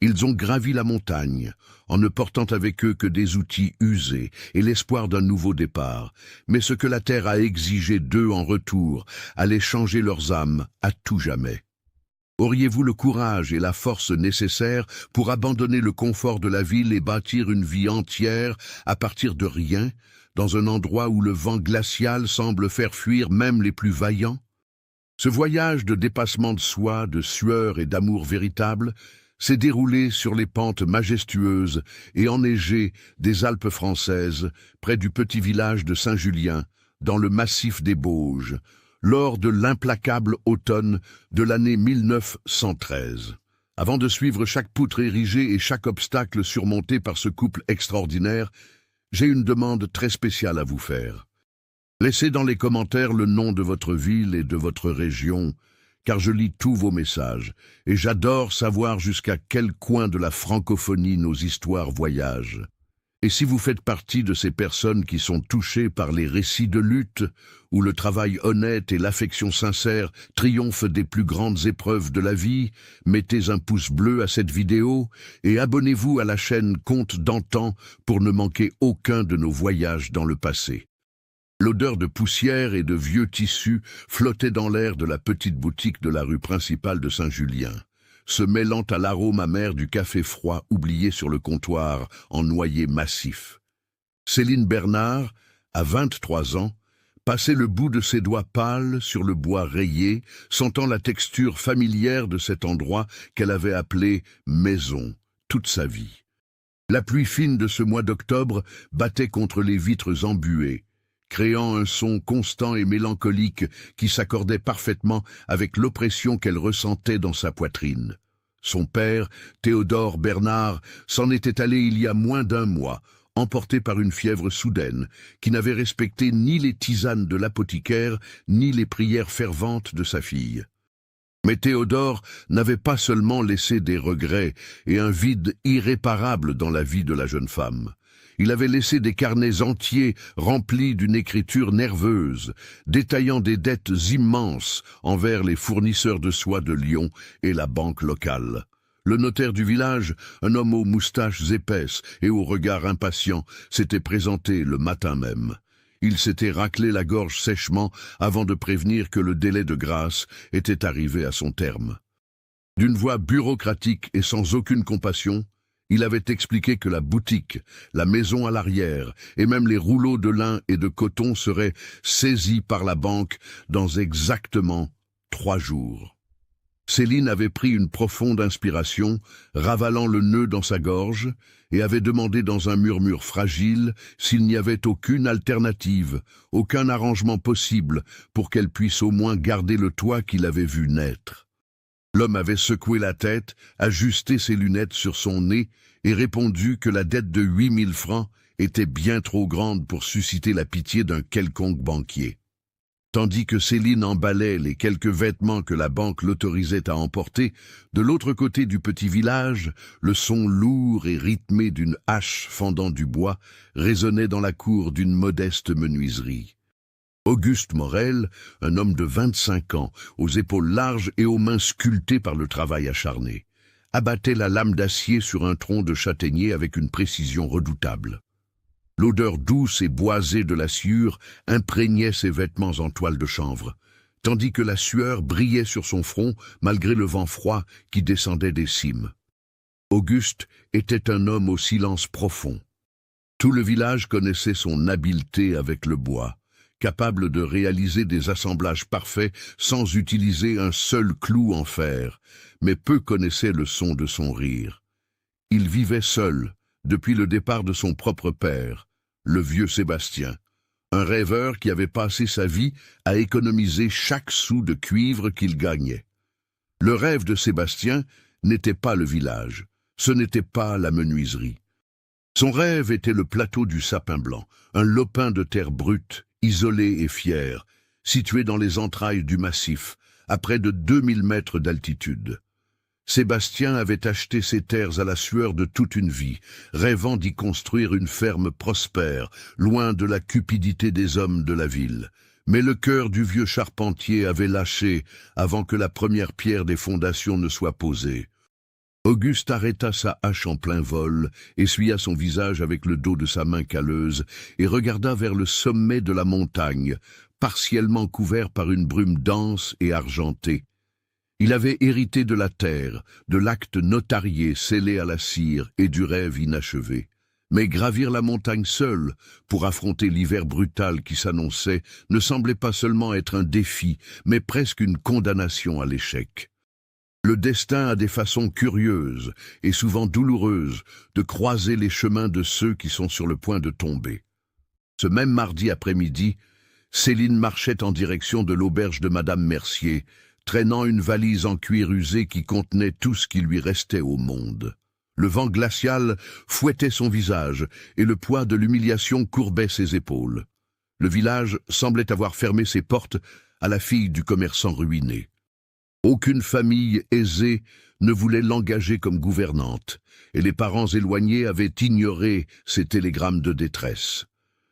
Ils ont gravi la montagne, en ne portant avec eux que des outils usés et l'espoir d'un nouveau départ. Mais ce que la terre a exigé d'eux en retour allait changer leurs âmes à tout jamais. Auriez-vous le courage et la force nécessaires pour abandonner le confort de la ville et bâtir une vie entière à partir de rien, dans un endroit où le vent glacial semble faire fuir même les plus vaillants? Ce voyage de dépassement de soi, de sueur et d'amour véritable s'est déroulé sur les pentes majestueuses et enneigées des Alpes françaises, près du petit village de Saint-Julien, dans le massif des Bauges, lors de l'implacable automne de l'année 1913. Avant de suivre chaque poutre érigée et chaque obstacle surmonté par ce couple extraordinaire, j'ai une demande très spéciale à vous faire. Laissez dans les commentaires le nom de votre ville et de votre région, car je lis tous vos messages, et j'adore savoir jusqu'à quel coin de la francophonie nos histoires voyagent. Et si vous faites partie de ces personnes qui sont touchées par les récits de lutte, où le travail honnête et l'affection sincère triomphent des plus grandes épreuves de la vie, mettez un pouce bleu à cette vidéo et abonnez-vous à la chaîne Contes d'antan pour ne manquer aucun de nos voyages dans le passé. L'odeur de poussière et de vieux tissus flottait dans l'air de la petite boutique de la rue principale de Saint-Julien, se mêlant à l'arôme amer du café froid oublié sur le comptoir en noyer massif. Céline Bernard, à 23 ans, passait le bout de ses doigts pâles sur le bois rayé, sentant la texture familière de cet endroit qu'elle avait appelé « maison » toute sa vie. La pluie fine de ce mois d'octobre battait contre les vitres embuées, créant un son constant et mélancolique qui s'accordait parfaitement avec l'oppression qu'elle ressentait dans sa poitrine. Son père, Théodore Bernard, s'en était allé il y a moins d'un mois, emporté par une fièvre soudaine, qui n'avait respecté ni les tisanes de l'apothicaire, ni les prières ferventes de sa fille. Mais Théodore n'avait pas seulement laissé des regrets et un vide irréparable dans la vie de la jeune femme. Il avait laissé des carnets entiers remplis d'une écriture nerveuse, détaillant des dettes immenses envers les fournisseurs de soie de Lyon et la banque locale. Le notaire du village, un homme aux moustaches épaisses et au regard impatient, s'était présenté le matin même. Il s'était raclé la gorge sèchement avant de prévenir que le délai de grâce était arrivé à son terme. D'une voix bureaucratique et sans aucune compassion, il avait expliqué que la boutique, la maison à l'arrière et même les rouleaux de lin et de coton seraient saisis par la banque dans exactement 3 jours. Céline avait pris une profonde inspiration, ravalant le nœud dans sa gorge, et avait demandé dans un murmure fragile s'il n'y avait aucune alternative, aucun arrangement possible pour qu'elle puisse au moins garder le toit qu'il avait vu naître. L'homme avait secoué la tête, ajusté ses lunettes sur son nez et répondu que la dette de 8000 francs était bien trop grande pour susciter la pitié d'un quelconque banquier. Tandis que Céline emballait les quelques vêtements que la banque l'autorisait à emporter, de l'autre côté du petit village, le son lourd et rythmé d'une hache fendant du bois résonnait dans la cour d'une modeste menuiserie. Auguste Morel, un homme de 25 ans, aux épaules larges et aux mains sculptées par le travail acharné, abattait la lame d'acier sur un tronc de châtaignier avec une précision redoutable. L'odeur douce et boisée de la sciure imprégnait ses vêtements en toile de chanvre, tandis que la sueur brillait sur son front malgré le vent froid qui descendait des cimes. Auguste était un homme au silence profond. Tout le village connaissait son habileté avec le bois, capable de réaliser des assemblages parfaits sans utiliser un seul clou en fer, mais peu connaissaient le son de son rire. Il vivait seul, depuis le départ de son propre père, le vieux Sébastien, un rêveur qui avait passé sa vie à économiser chaque sou de cuivre qu'il gagnait. Le rêve de Sébastien n'était pas le village, ce n'était pas la menuiserie. Son rêve était le plateau du Sapin Blanc, un lopin de terre brute, isolé et fier, situé dans les entrailles du massif, à près de 2000 mètres d'altitude. Sébastien avait acheté ces terres à la sueur de toute une vie, rêvant d'y construire une ferme prospère, loin de la cupidité des hommes de la ville. Mais le cœur du vieux charpentier avait lâché avant que la première pierre des fondations ne soit posée. Auguste arrêta sa hache en plein vol, essuya son visage avec le dos de sa main calleuse et regarda vers le sommet de la montagne, partiellement couvert par une brume dense et argentée. Il avait hérité de la terre, de l'acte notarié scellé à la cire et du rêve inachevé. Mais gravir la montagne seul, pour affronter l'hiver brutal qui s'annonçait, ne semblait pas seulement être un défi, mais presque une condamnation à l'échec. Le destin a des façons curieuses et souvent douloureuses de croiser les chemins de ceux qui sont sur le point de tomber. Ce même mardi après-midi, Céline marchait en direction de l'auberge de Madame Mercier, traînant une valise en cuir usé qui contenait tout ce qui lui restait au monde. Le vent glacial fouettait son visage et le poids de l'humiliation courbait ses épaules. Le village semblait avoir fermé ses portes à la fille du commerçant ruiné. Aucune famille aisée ne voulait l'engager comme gouvernante, et les parents éloignés avaient ignoré ses télégrammes de détresse.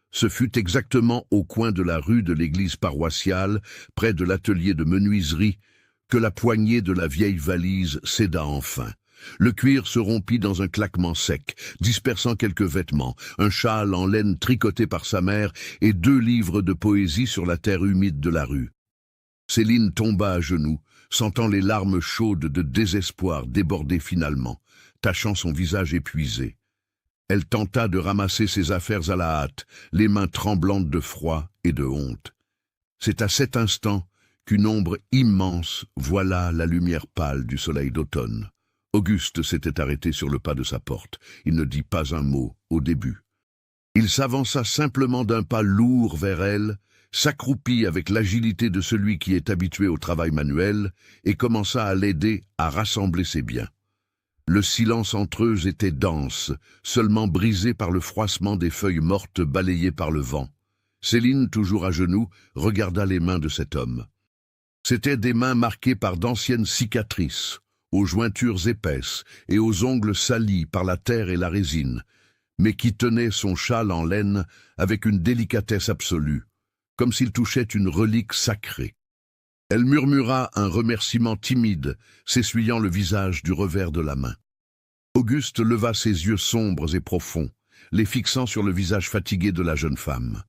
Ce fut exactement au coin de la rue de l'église paroissiale, près de l'atelier de menuiserie, que la poignée de la vieille valise céda enfin. Le cuir se rompit dans un claquement sec, dispersant quelques vêtements, un châle en laine tricoté par sa mère et 2 livres de poésie sur la terre humide de la rue. Céline tomba à genoux, sentant les larmes chaudes de désespoir déborder finalement, tachant son visage épuisé. Elle tenta de ramasser ses affaires à la hâte, les mains tremblantes de froid et de honte. C'est à cet instant qu'une ombre immense voila la lumière pâle du soleil d'automne. Auguste s'était arrêté sur le pas de sa porte. Il ne dit pas un mot au début. Il s'avança simplement d'un pas lourd vers elle, s'accroupit avec l'agilité de celui qui est habitué au travail manuel et commença à l'aider à rassembler ses biens. Le silence entre eux était dense, seulement brisé par le froissement des feuilles mortes balayées par le vent. Céline, toujours à genoux, regarda les mains de cet homme. C'étaient des mains marquées par d'anciennes cicatrices, aux jointures épaisses et aux ongles salis par la terre et la résine, mais qui tenaient son châle en laine avec une délicatesse absolue, comme s'il touchait une relique sacrée. Elle murmura un remerciement timide, s'essuyant le visage du revers de la main. Auguste leva ses yeux sombres et profonds, les fixant sur le visage fatigué de la jeune femme.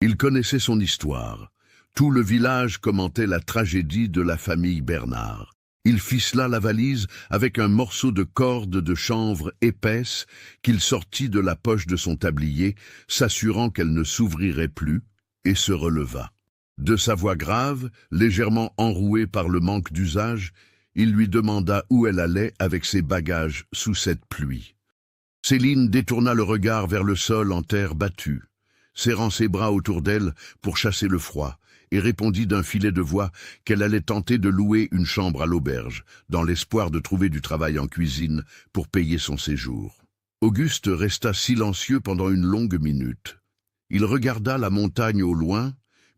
Il connaissait son histoire. Tout le village commentait la tragédie de la famille Bernard. Il ficela la valise avec un morceau de corde de chanvre épaisse qu'il sortit de la poche de son tablier, s'assurant qu'elle ne s'ouvrirait plus, et se releva. De sa voix grave, légèrement enrouée par le manque d'usage, il lui demanda où elle allait avec ses bagages sous cette pluie. Céline détourna le regard vers le sol en terre battue, serrant ses bras autour d'elle pour chasser le froid, et répondit d'un filet de voix qu'elle allait tenter de louer une chambre à l'auberge, dans l'espoir de trouver du travail en cuisine pour payer son séjour. Auguste resta silencieux pendant une longue minute. Il regarda la montagne au loin,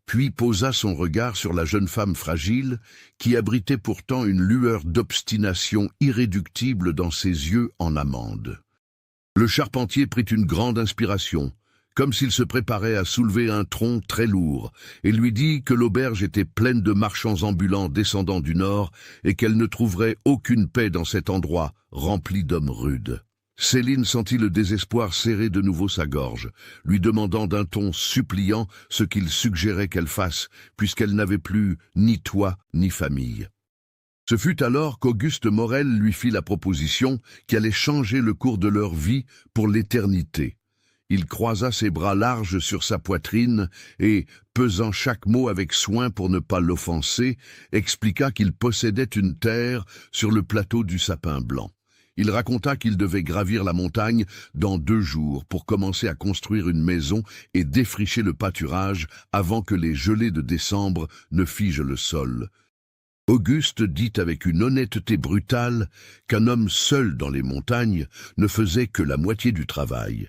puis posa son regard sur la jeune femme fragile, qui abritait pourtant une lueur d'obstination irréductible dans ses yeux en amande. Le charpentier prit une grande inspiration, comme s'il se préparait à soulever un tronc très lourd, et lui dit que l'auberge était pleine de marchands ambulants descendant du nord et qu'elle ne trouverait aucune paix dans cet endroit rempli d'hommes rudes. Céline sentit le désespoir serrer de nouveau sa gorge, lui demandant d'un ton suppliant ce qu'il suggérait qu'elle fasse, puisqu'elle n'avait plus ni toit ni famille. Ce fut alors qu'Auguste Morel lui fit la proposition qui allait changer le cours de leur vie pour l'éternité. Il croisa ses bras larges sur sa poitrine et, pesant chaque mot avec soin pour ne pas l'offenser, expliqua qu'il possédait une terre sur le plateau du Sapin Blanc. Il raconta qu'il devait gravir la montagne dans 2 jours pour commencer à construire une maison et défricher le pâturage avant que les gelées de décembre ne figent le sol. Auguste dit avec une honnêteté brutale qu'un homme seul dans les montagnes ne faisait que la moitié du travail,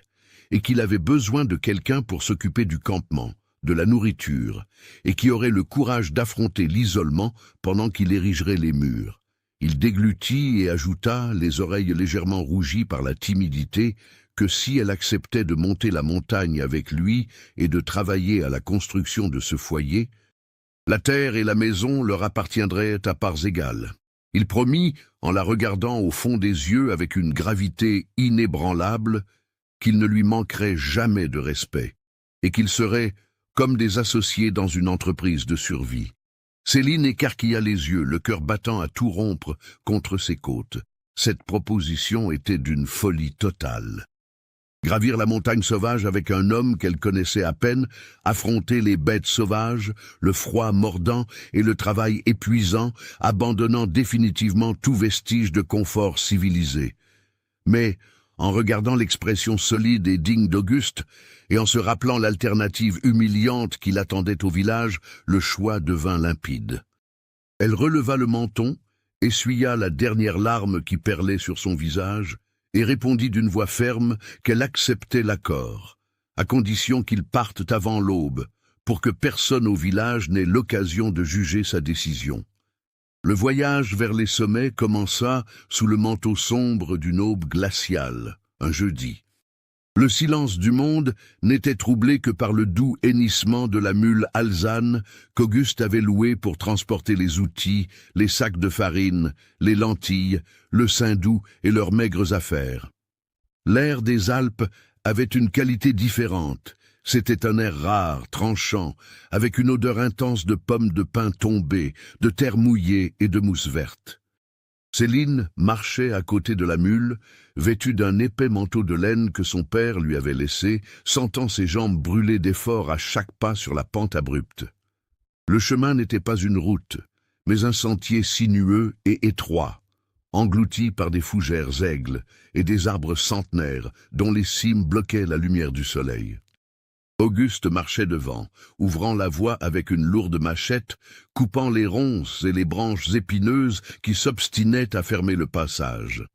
et qu'il avait besoin de quelqu'un pour s'occuper du campement, de la nourriture, et qui aurait le courage d'affronter l'isolement pendant qu'il érigerait les murs. Il déglutit et ajouta, les oreilles légèrement rougies par la timidité, que si elle acceptait de monter la montagne avec lui et de travailler à la construction de ce foyer, la terre et la maison leur appartiendraient à parts égales. Il promit, en la regardant au fond des yeux avec une gravité inébranlable, qu'il ne lui manquerait jamais de respect, et qu'ils seraient comme des associés dans une entreprise de survie. Céline écarquilla les yeux, le cœur battant à tout rompre contre ses côtes. Cette proposition était d'une folie totale. Gravir la montagne sauvage avec un homme qu'elle connaissait à peine, affronter les bêtes sauvages, le froid mordant et le travail épuisant, abandonnant définitivement tout vestige de confort civilisé. Mais, en regardant l'expression solide et digne d'Auguste, et en se rappelant l'alternative humiliante qui l'attendait au village, le choix devint limpide. Elle releva le menton, essuya la dernière larme qui perlait sur son visage, et répondit d'une voix ferme qu'elle acceptait l'accord, à condition qu'ils partent avant l'aube, pour que personne au village n'ait l'occasion de juger sa décision. Le voyage vers les sommets commença sous le manteau sombre d'une aube glaciale, un jeudi. Le silence du monde n'était troublé que par le doux hennissement de la mule alezane qu'Auguste avait louée pour transporter les outils, les sacs de farine, les lentilles, le saindoux et leurs maigres affaires. L'air des Alpes avait une qualité différente. C'était un air rare, tranchant, avec une odeur intense de pommes de pin tombées, de terre mouillée et de mousse verte. Céline marchait à côté de la mule, vêtue d'un épais manteau de laine que son père lui avait laissé, sentant ses jambes brûler d'effort à chaque pas sur la pente abrupte. Le chemin n'était pas une route, mais un sentier sinueux et étroit, englouti par des fougères aigles et des arbres centenaires dont les cimes bloquaient la lumière du soleil. Auguste marchait devant, ouvrant la voie avec une lourde machette, coupant les ronces et les branches épineuses qui s'obstinaient à fermer le passage.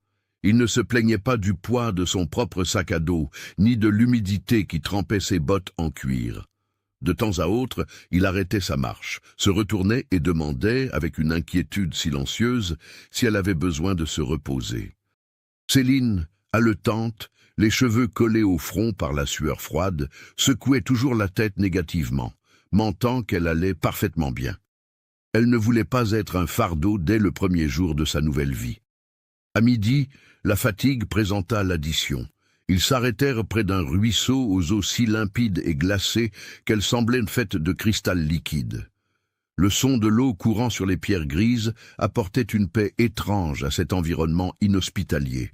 Il ne se plaignait pas du poids de son propre sac à dos, ni de l'humidité qui trempait ses bottes en cuir. De temps à autre, il arrêtait sa marche, se retournait et demandait, avec une inquiétude silencieuse, si elle avait besoin de se reposer. Céline, haletante, les cheveux collés au front par la sueur froide, secouait toujours la tête négativement, mentant qu'elle allait parfaitement bien. Elle ne voulait pas être un fardeau dès le premier jour de sa nouvelle vie. À midi, la fatigue présenta l'addition. Ils s'arrêtèrent près d'un ruisseau aux eaux si limpides et glacées qu'elles semblaient faites de cristal liquide. Le son de l'eau courant sur les pierres grises apportait une paix étrange à cet environnement inhospitalier.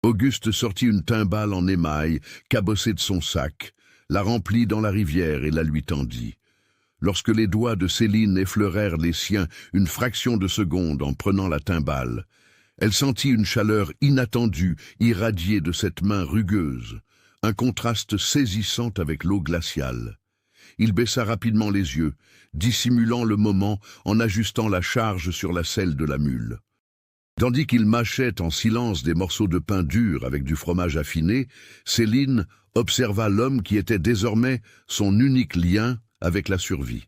Auguste sortit une timbale en émail, cabossée de son sac, la remplit dans la rivière et la lui tendit. Lorsque les doigts de Céline effleurèrent les siens une fraction de seconde en prenant la timbale, elle sentit une chaleur inattendue irradier de cette main rugueuse, un contraste saisissant avec l'eau glaciale. Il baissa rapidement les yeux, dissimulant le moment en ajustant la charge sur la selle de la mule. Tandis qu'il mâchait en silence des morceaux de pain dur avec du fromage affiné, Céline observa l'homme qui était désormais son unique lien avec la survie.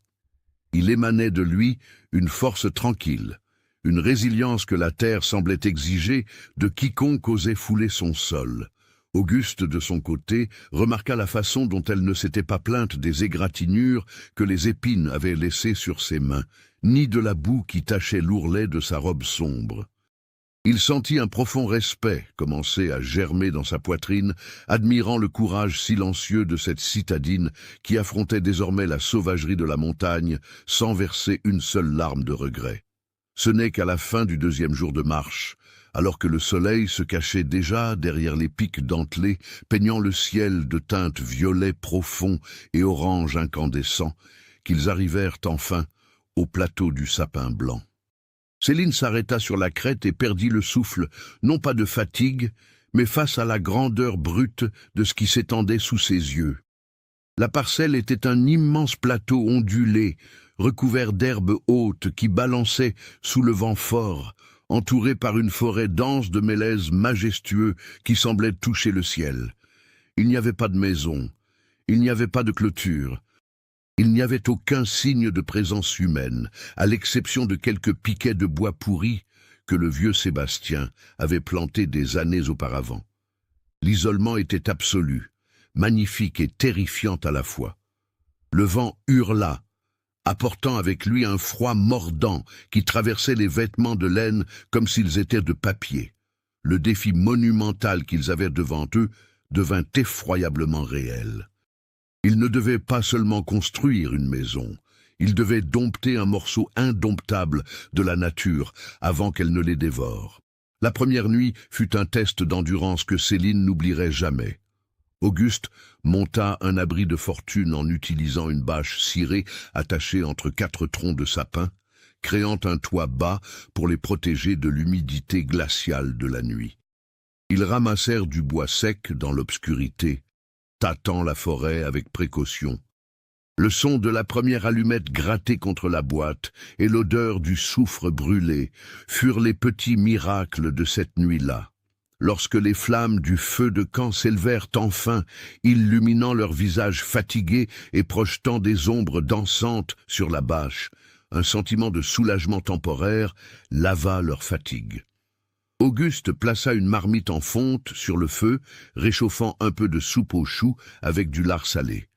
Il émanait de lui une force tranquille, une résilience que la terre semblait exiger de quiconque osait fouler son sol. Auguste, de son côté, remarqua la façon dont elle ne s'était pas plainte des égratignures que les épines avaient laissées sur ses mains, ni de la boue qui tachait l'ourlet de sa robe sombre. Il sentit un profond respect commencer à germer dans sa poitrine, admirant le courage silencieux de cette citadine qui affrontait désormais la sauvagerie de la montagne sans verser une seule larme de regret. Ce n'est qu'à la fin du deuxième jour de marche, alors que le soleil se cachait déjà derrière les pics dentelés, peignant le ciel de teintes violet profond et orange incandescent, qu'ils arrivèrent enfin au plateau du sapin blanc. Céline s'arrêta sur la crête et perdit le souffle, non pas de fatigue, mais face à la grandeur brute de ce qui s'étendait sous ses yeux. La parcelle était un immense plateau ondulé, recouvert d'herbes hautes qui balançaient sous le vent fort, entouré par une forêt dense de mélèzes majestueux qui semblaient toucher le ciel. Il n'y avait pas de maison, il n'y avait pas de clôture. Il n'y avait aucun signe de présence humaine, à l'exception de quelques piquets de bois pourris que le vieux Sébastien avait plantés des années auparavant. L'isolement était absolu, magnifique et terrifiant à la fois. Le vent hurla, apportant avec lui un froid mordant qui traversait les vêtements de laine comme s'ils étaient de papier. Le défi monumental qu'ils avaient devant eux devint effroyablement réel. Ils ne devaient pas seulement construire une maison, ils devaient dompter un morceau indomptable de la nature avant qu'elle ne les dévore. La première nuit fut un test d'endurance que Céline n'oublierait jamais. Auguste monta un abri de fortune en utilisant une bâche cirée attachée entre 4 troncs de sapin, créant un toit bas pour les protéger de l'humidité glaciale de la nuit. Ils ramassèrent du bois sec dans l'obscurité, tâtant la forêt avec précaution. Le son de la première allumette grattée contre la boîte et l'odeur du soufre brûlé furent les petits miracles de cette nuit-là. Lorsque les flammes du feu de camp s'élevèrent enfin, illuminant leurs visages fatigués et projetant des ombres dansantes sur la bâche, un sentiment de soulagement temporaire lava leur fatigue. Auguste plaça une marmite en fonte sur le feu, réchauffant un peu de soupe aux choux avec du lard salé.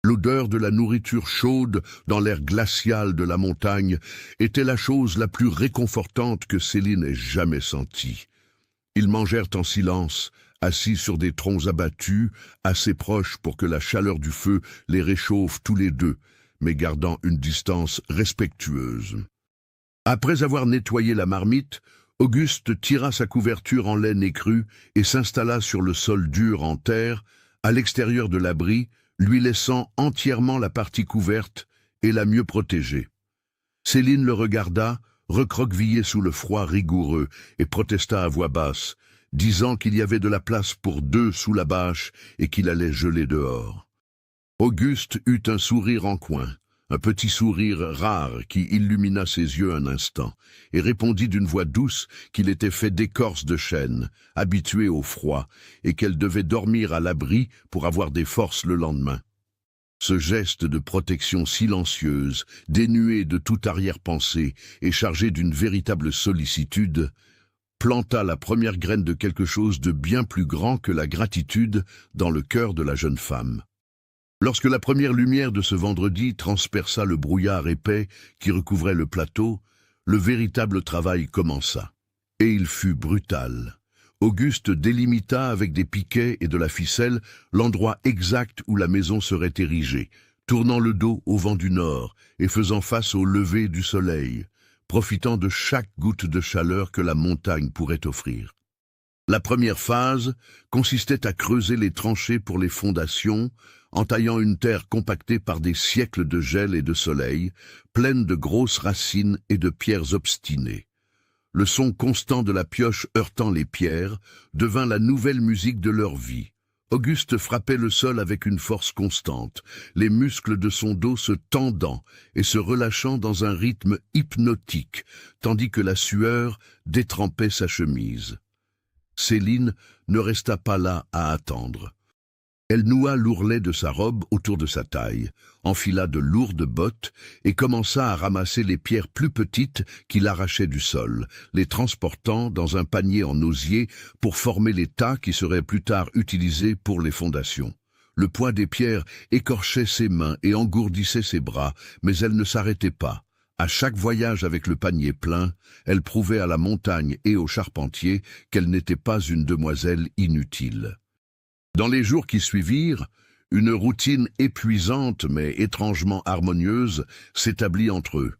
L'odeur de la nourriture chaude dans l'air glacial de la montagne était la chose la plus réconfortante que Céline ait jamais sentie. Ils mangèrent en silence, assis sur des troncs abattus, assez proches pour que la chaleur du feu les réchauffe tous les deux, mais gardant une distance respectueuse. Après avoir nettoyé la marmite, Auguste tira sa couverture en laine écrue et s'installa sur le sol dur en terre, à l'extérieur de l'abri, lui laissant entièrement la partie couverte et la mieux protégée. Céline le regarda, recroquevillé sous le froid rigoureux, et protesta à voix basse, disant qu'il y avait de la place pour 2 sous la bâche et qu'il allait geler dehors. Auguste eut un sourire en coin, un petit sourire rare qui illumina ses yeux un instant, et répondit d'une voix douce qu'il était fait d'écorce de chêne, habitué au froid, et qu'elle devait dormir à l'abri pour avoir des forces le lendemain. Ce geste de protection silencieuse, dénué de toute arrière-pensée et chargé d'une véritable sollicitude, planta la première graine de quelque chose de bien plus grand que la gratitude dans le cœur de la jeune femme. Lorsque la première lumière de ce vendredi transperça le brouillard épais qui recouvrait le plateau, le véritable travail commença. Et il fut brutal. Auguste délimita avec des piquets et de la ficelle l'endroit exact où la maison serait érigée, tournant le dos au vent du nord et faisant face au lever du soleil, profitant de chaque goutte de chaleur que la montagne pourrait offrir. La première phase consistait à creuser les tranchées pour les fondations, entaillant une terre compactée par des siècles de gel et de soleil, pleine de grosses racines et de pierres obstinées. Le son constant de la pioche heurtant les pierres devint la nouvelle musique de leur vie. Auguste frappait le sol avec une force constante, les muscles de son dos se tendant et se relâchant dans un rythme hypnotique, tandis que la sueur détrempait sa chemise. Céline ne resta pas là à attendre. Elle noua l'ourlet de sa robe autour de sa taille, enfila de lourdes bottes et commença à ramasser les pierres plus petites qu'il arrachait du sol, les transportant dans un panier en osier pour former les tas qui seraient plus tard utilisés pour les fondations. Le poids des pierres écorchait ses mains et engourdissait ses bras, mais elle ne s'arrêtait pas. À chaque voyage avec le panier plein, elle prouvait à la montagne et au charpentier qu'elle n'était pas une demoiselle inutile. Dans les jours qui suivirent, une routine épuisante mais étrangement harmonieuse s'établit entre eux.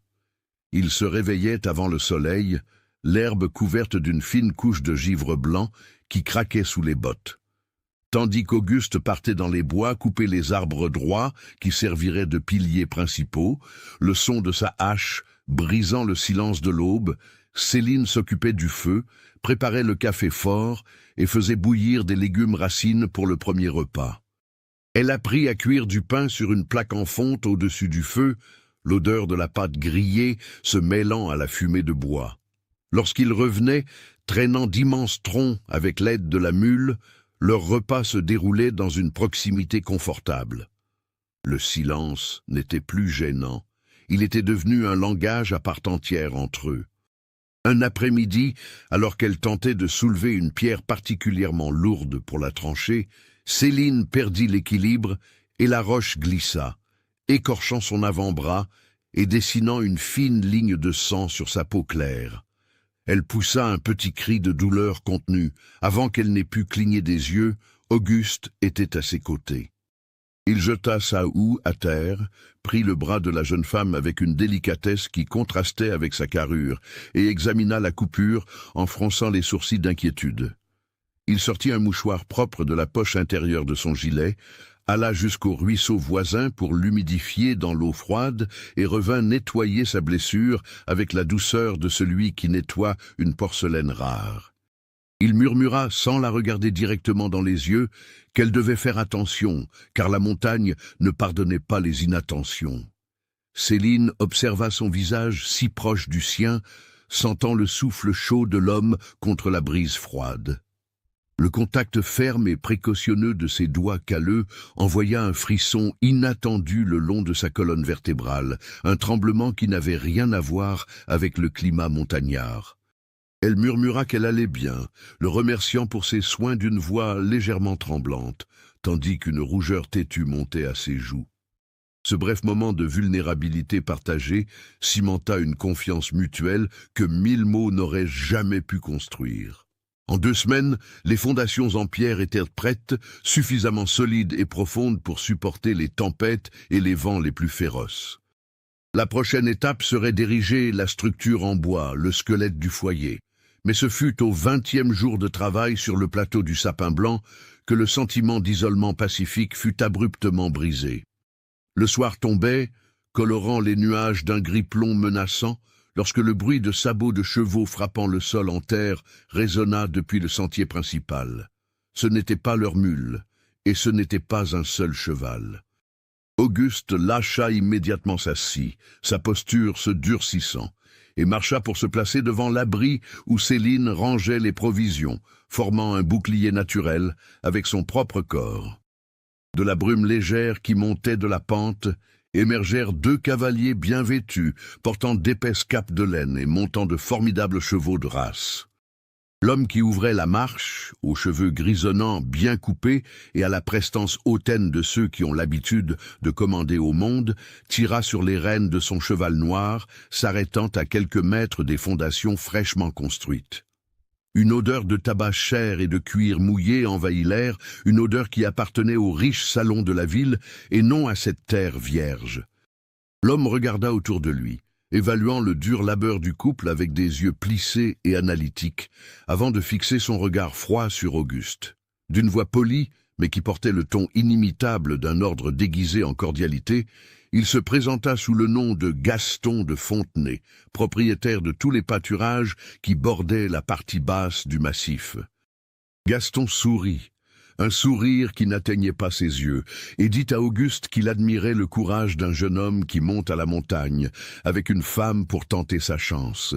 Ils se réveillaient avant le soleil, l'herbe couverte d'une fine couche de givre blanc qui craquait sous les bottes. Tandis qu'Auguste partait dans les bois couper les arbres droits qui serviraient de piliers principaux, le son de sa hache brisant le silence de l'aube, Céline s'occupait du feu, préparait le café fort et faisait bouillir des légumes racines pour le premier repas. Elle apprit à cuire du pain sur une plaque en fonte au-dessus du feu, l'odeur de la pâte grillée se mêlant à la fumée de bois. Lorsqu'ils revenaient, traînant d'immenses troncs avec l'aide de la mule, leur repas se déroulait dans une proximité confortable. Le silence n'était plus gênant, il était devenu un langage à part entière entre eux. Un après-midi, alors qu'elle tentait de soulever une pierre particulièrement lourde pour la trancher, Céline perdit l'équilibre et la roche glissa, écorchant son avant-bras et dessinant une fine ligne de sang sur sa peau claire. Elle poussa un petit cri de douleur contenue. Avant qu'elle n'ait pu cligner des yeux, Auguste était à ses côtés. Il jeta sa houe à terre, prit le bras de la jeune femme avec une délicatesse qui contrastait avec sa carrure, et examina la coupure en fronçant les sourcils d'inquiétude. Il sortit un mouchoir propre de la poche intérieure de son gilet, alla jusqu'au ruisseau voisin pour l'humidifier dans l'eau froide et revint nettoyer sa blessure avec la douceur de celui qui nettoie une porcelaine rare. Il murmura, sans la regarder directement dans les yeux, qu'elle devait faire attention, car la montagne ne pardonnait pas les inattentions. Céline observa son visage si proche du sien, sentant le souffle chaud de l'homme contre la brise froide. Le contact ferme et précautionneux de ses doigts calleux envoya un frisson inattendu le long de sa colonne vertébrale, un tremblement qui n'avait rien à voir avec le climat montagnard. Elle murmura qu'elle allait bien, le remerciant pour ses soins d'une voix légèrement tremblante, tandis qu'une rougeur têtue montait à ses joues. Ce bref moment de vulnérabilité partagée cimenta une confiance mutuelle que 1000 mots n'auraient jamais pu construire. En 2 semaines, les fondations en pierre étaient prêtes, suffisamment solides et profondes pour supporter les tempêtes et les vents les plus féroces. La prochaine étape serait d'ériger la structure en bois, le squelette du foyer. Mais ce fut au 20e jour de travail sur le plateau du Sapin Blanc que le sentiment d'isolement pacifique fut abruptement brisé. Le soir tombait, colorant les nuages d'un gris plomb menaçant, lorsque le bruit de sabots de chevaux frappant le sol en terre résonna depuis le sentier principal. Ce n'était pas leur mule, et ce n'était pas un seul cheval. Auguste lâcha immédiatement sa scie, sa posture se durcissant, et marcha pour se placer devant l'abri où Céline rangeait les provisions, formant un bouclier naturel avec son propre corps. De la brume légère qui montait de la pente, émergèrent 2 cavaliers bien vêtus, portant d'épaisses capes de laine et montant de formidables chevaux de race. L'homme qui ouvrait la marche, aux cheveux grisonnants bien coupés et à la prestance hautaine de ceux qui ont l'habitude de commander au monde, tira sur les rênes de son cheval noir, s'arrêtant à quelques mètres des fondations fraîchement construites. Une odeur de tabac cher et de cuir mouillé envahit l'air, une odeur qui appartenait au riche salon de la ville et non à cette terre vierge. L'homme regarda autour de lui, évaluant le dur labeur du couple avec des yeux plissés et analytiques, avant de fixer son regard froid sur Auguste. D'une voix polie, mais qui portait le ton inimitable d'un ordre déguisé en cordialité, il se présenta sous le nom de Gaston de Fontenay, propriétaire de tous les pâturages qui bordaient la partie basse du massif. Gaston sourit, un sourire qui n'atteignait pas ses yeux, et dit à Auguste qu'il admirait le courage d'un jeune homme qui monte à la montagne, avec une femme pour tenter sa chance,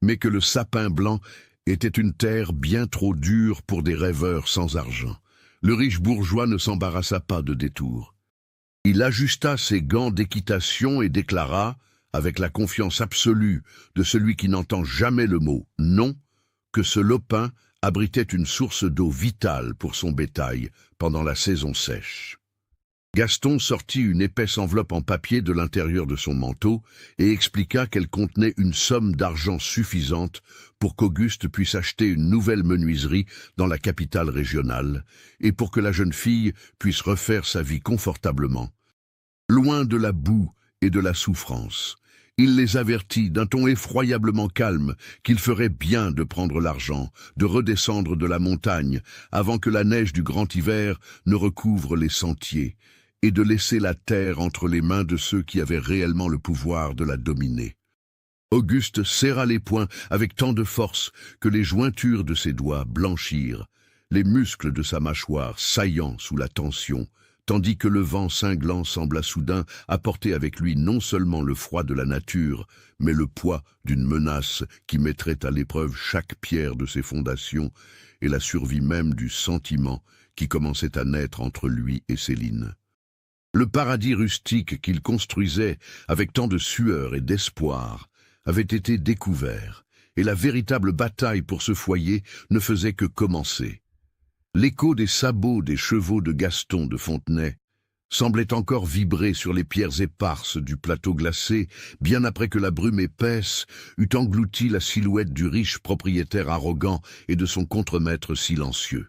mais que le Sapin Blanc était une terre bien trop dure pour des rêveurs sans argent. Le riche bourgeois ne s'embarrassa pas de détour. Il ajusta ses gants d'équitation et déclara, avec la confiance absolue de celui qui n'entend jamais le mot « non », que ce lopin abritait une source d'eau vitale pour son bétail pendant la saison sèche. Gaston sortit une épaisse enveloppe en papier de l'intérieur de son manteau et expliqua qu'elle contenait une somme d'argent suffisante pour qu'Auguste puisse acheter une nouvelle menuiserie dans la capitale régionale et pour que la jeune fille puisse refaire sa vie confortablement, loin de la boue et de la souffrance. Il les avertit d'un ton effroyablement calme qu'il ferait bien de prendre l'argent, de redescendre de la montagne avant que la neige du grand hiver ne recouvre les sentiers, et de laisser la terre entre les mains de ceux qui avaient réellement le pouvoir de la dominer. Auguste serra les poings avec tant de force que les jointures de ses doigts blanchirent, les muscles de sa mâchoire saillant sous la tension, tandis que le vent cinglant sembla soudain apporter avec lui non seulement le froid de la nature, mais le poids d'une menace qui mettrait à l'épreuve chaque pierre de ses fondations et la survie même du sentiment qui commençait à naître entre lui et Céline. Le paradis rustique qu'il construisait avec tant de sueur et d'espoir avait été découvert, et la véritable bataille pour ce foyer ne faisait que commencer. L'écho des sabots des chevaux de Gaston de Fontenay semblait encore vibrer sur les pierres éparses du plateau glacé, bien après que la brume épaisse eut englouti la silhouette du riche propriétaire arrogant et de son contremaître silencieux.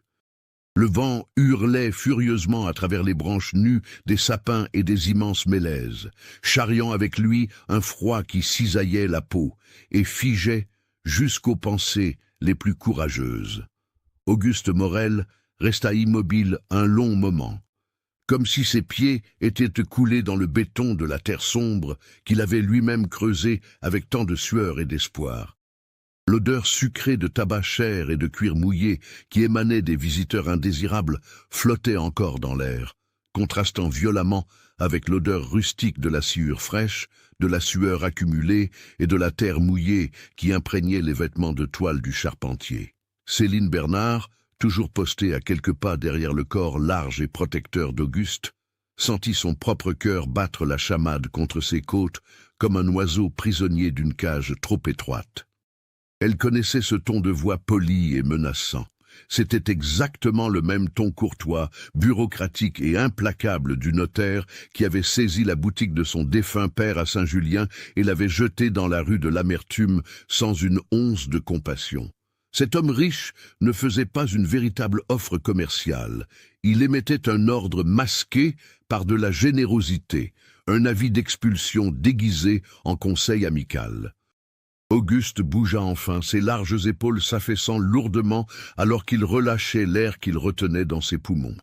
Le vent hurlait furieusement à travers les branches nues des sapins et des immenses mélèzes, charriant avec lui un froid qui cisaillait la peau et figeait jusqu'aux pensées les plus courageuses. Auguste Morel resta immobile un long moment, comme si ses pieds étaient coulés dans le béton de la terre sombre qu'il avait lui-même creusée avec tant de sueur et d'espoir. L'odeur sucrée de tabac cher et de cuir mouillé qui émanait des visiteurs indésirables flottait encore dans l'air, contrastant violemment avec l'odeur rustique de la sciure fraîche, de la sueur accumulée et de la terre mouillée qui imprégnait les vêtements de toile du charpentier. Céline Bernard, toujours postée à quelques pas derrière le corps large et protecteur d'Auguste, sentit son propre cœur battre la chamade contre ses côtes comme un oiseau prisonnier d'une cage trop étroite. Elle connaissait ce ton de voix poli et menaçant. C'était exactement le même ton courtois, bureaucratique et implacable du notaire qui avait saisi la boutique de son défunt père à Saint-Julien et l'avait jetée dans la rue de l'Amertume sans une once de compassion. Cet homme riche ne faisait pas une véritable offre commerciale. Il émettait un ordre masqué par de la générosité, un avis d'expulsion déguisé en conseil amical. Auguste bougea enfin, ses larges épaules s'affaissant lourdement alors qu'il relâchait l'air qu'il retenait dans ses poumons.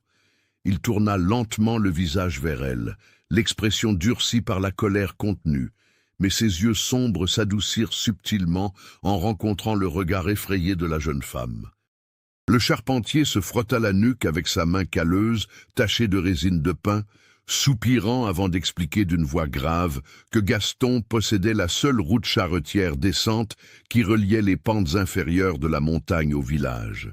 Il tourna lentement le visage vers elle, l'expression durcie par la colère contenue, mais ses yeux sombres s'adoucirent subtilement en rencontrant le regard effrayé de la jeune femme. Le charpentier se frotta la nuque avec sa main calleuse, tachée de résine de pin, soupirant avant d'expliquer d'une voix grave que Gaston possédait la seule route charretière décente qui reliait les pentes inférieures de la montagne au village.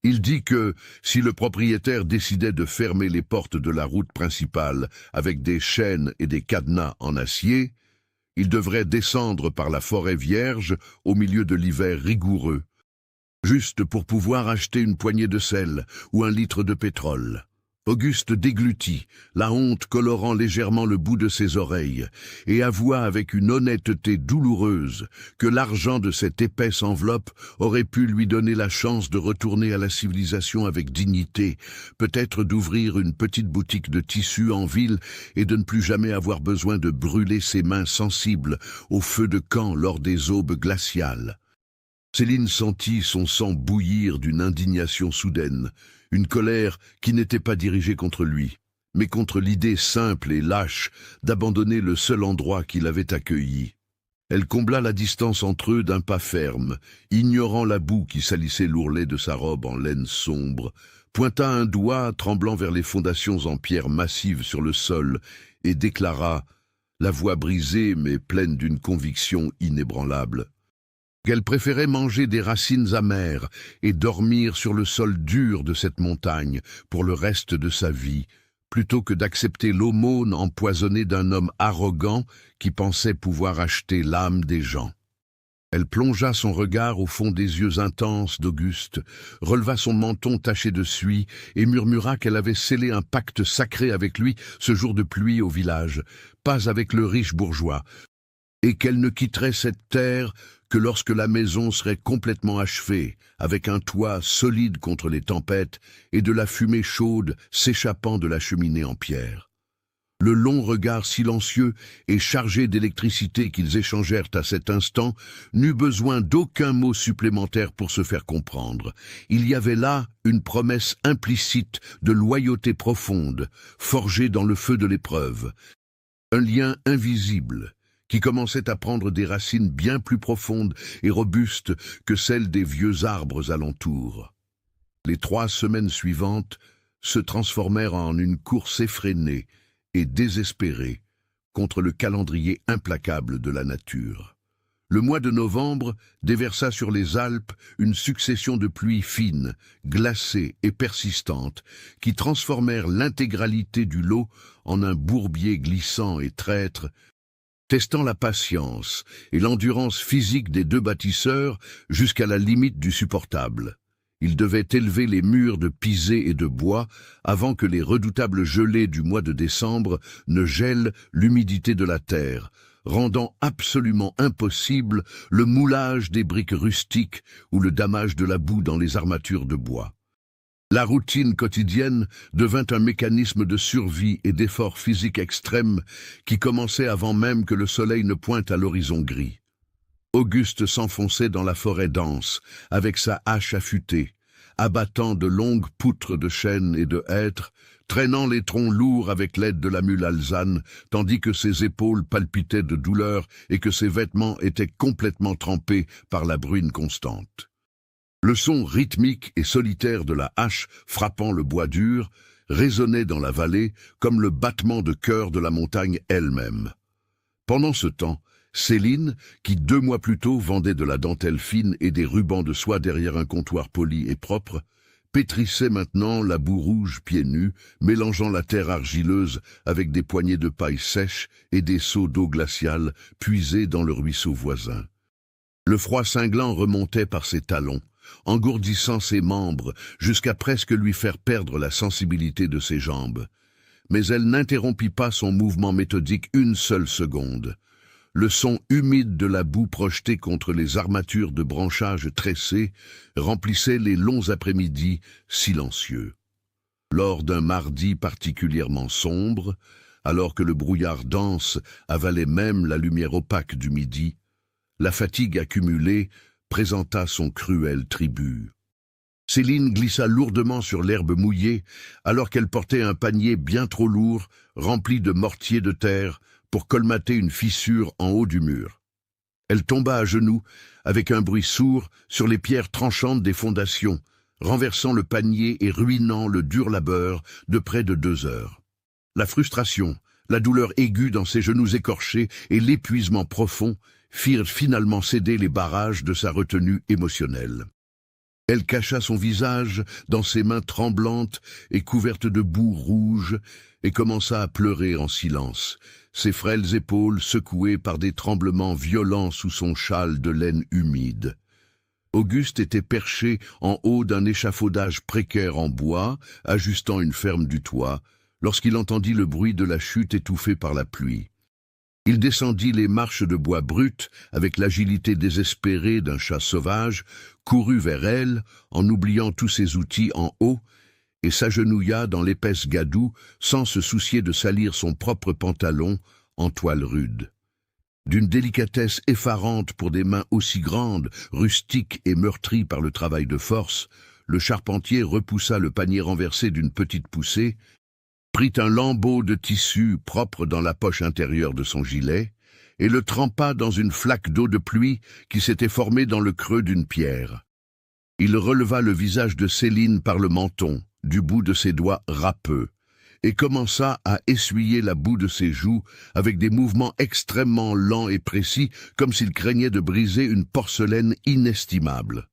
Il dit que, si le propriétaire décidait de fermer les portes de la route principale avec des chaînes et des cadenas en acier, il devrait descendre par la forêt vierge au milieu de l'hiver rigoureux, juste pour pouvoir acheter une poignée de sel ou un litre de pétrole. Auguste déglutit, la honte colorant légèrement le bout de ses oreilles, et avoua avec une honnêteté douloureuse que l'argent de cette épaisse enveloppe aurait pu lui donner la chance de retourner à la civilisation avec dignité, peut-être d'ouvrir une petite boutique de tissus en ville et de ne plus jamais avoir besoin de brûler ses mains sensibles au feu de camp lors des aubes glaciales. Céline sentit son sang bouillir d'une indignation soudaine, une colère qui n'était pas dirigée contre lui, mais contre l'idée simple et lâche d'abandonner le seul endroit qui l'avait accueilli. Elle combla la distance entre eux d'un pas ferme, ignorant la boue qui salissait l'ourlet de sa robe en laine sombre, pointa un doigt tremblant vers les fondations en pierre massive sur le sol et déclara, la voix brisée mais pleine d'une conviction inébranlable, qu'elle préférait manger des racines amères et dormir sur le sol dur de cette montagne pour le reste de sa vie, plutôt que d'accepter l'aumône empoisonnée d'un homme arrogant qui pensait pouvoir acheter l'âme des gens. Elle plongea son regard au fond des yeux intenses d'Auguste, releva son menton taché de suie et murmura qu'elle avait scellé un pacte sacré avec lui ce jour de pluie au village, pas avec le riche bourgeois, et qu'elle ne quitterait cette terre que lorsque la maison serait complètement achevée, avec un toit solide contre les tempêtes et de la fumée chaude s'échappant de la cheminée en pierre. Le long regard silencieux et chargé d'électricité qu'ils échangèrent à cet instant n'eut besoin d'aucun mot supplémentaire pour se faire comprendre. Il y avait là une promesse implicite de loyauté profonde, forgée dans le feu de l'épreuve. Un lien invisible, qui commençait à prendre des racines bien plus profondes et robustes que celles des vieux arbres alentour. Les 3 semaines suivantes se transformèrent en une course effrénée et désespérée contre le calendrier implacable de la nature. Le mois de novembre déversa sur les Alpes une succession de pluies fines, glacées et persistantes, qui transformèrent l'intégralité du lot en un bourbier glissant et traître, testant la patience et l'endurance physique des 2 bâtisseurs jusqu'à la limite du supportable. Il devait élever les murs de pisé et de bois avant que les redoutables gelées du mois de décembre ne gèlent l'humidité de la terre, rendant absolument impossible le moulage des briques rustiques ou le damage de la boue dans les armatures de bois. La routine quotidienne devint un mécanisme de survie et d'effort physique extrême qui commençait avant même que le soleil ne pointe à l'horizon gris. Auguste s'enfonçait dans la forêt dense, avec sa hache affûtée, abattant de longues poutres de chêne et de hêtre, traînant les troncs lourds avec l'aide de la mule alezane, tandis que ses épaules palpitaient de douleur et que ses vêtements étaient complètement trempés par la bruine constante. Le son rythmique et solitaire de la hache frappant le bois dur résonnait dans la vallée comme le battement de cœur de la montagne elle-même. Pendant ce temps, Céline, qui 2 mois plus tôt vendait de la dentelle fine et des rubans de soie derrière un comptoir poli et propre, pétrissait maintenant la boue rouge pieds nus, mélangeant la terre argileuse avec des poignées de paille sèche et des seaux d'eau glaciale puisés dans le ruisseau voisin. Le froid cinglant remontait par ses talons, engourdissant ses membres jusqu'à presque lui faire perdre la sensibilité de ses jambes. Mais elle n'interrompit pas son mouvement méthodique une seule seconde. Le son humide de la boue projetée contre les armatures de branchages tressés remplissait les longs après-midi silencieux. Lors d'un mardi particulièrement sombre, alors que le brouillard dense avalait même la lumière opaque du midi, la fatigue accumulée présenta son cruel tribut. Céline glissa lourdement sur l'herbe mouillée alors qu'elle portait un panier bien trop lourd, rempli de mortiers de terre, pour colmater une fissure en haut du mur. Elle tomba à genoux, avec un bruit sourd, sur les pierres tranchantes des fondations, renversant le panier et ruinant le dur labeur de près de 2 heures. La frustration, la douleur aiguë dans ses genoux écorchés et l'épuisement profond firent finalement céder les barrages de sa retenue émotionnelle. Elle cacha son visage dans ses mains tremblantes et couvertes de boue rouge et commença à pleurer en silence, ses frêles épaules secouées par des tremblements violents sous son châle de laine humide. Auguste était perché en haut d'un échafaudage précaire en bois, ajustant une ferme du toit, lorsqu'il entendit le bruit de la chute étouffée par la pluie. Il descendit les marches de bois brutes avec l'agilité désespérée d'un chat sauvage, courut vers elle en oubliant tous ses outils en haut et s'agenouilla dans l'épaisse gadoue sans se soucier de salir son propre pantalon en toile rude. D'une délicatesse effarante pour des mains aussi grandes, rustiques et meurtries par le travail de force, le charpentier repoussa le panier renversé d'une petite poussée, prit un lambeau de tissu propre dans la poche intérieure de son gilet et le trempa dans une flaque d'eau de pluie qui s'était formée dans le creux d'une pierre. Il releva le visage de Céline par le menton, du bout de ses doigts râpeux, et commença à essuyer la boue de ses joues avec des mouvements extrêmement lents et précis, comme s'il craignait de briser une porcelaine inestimable.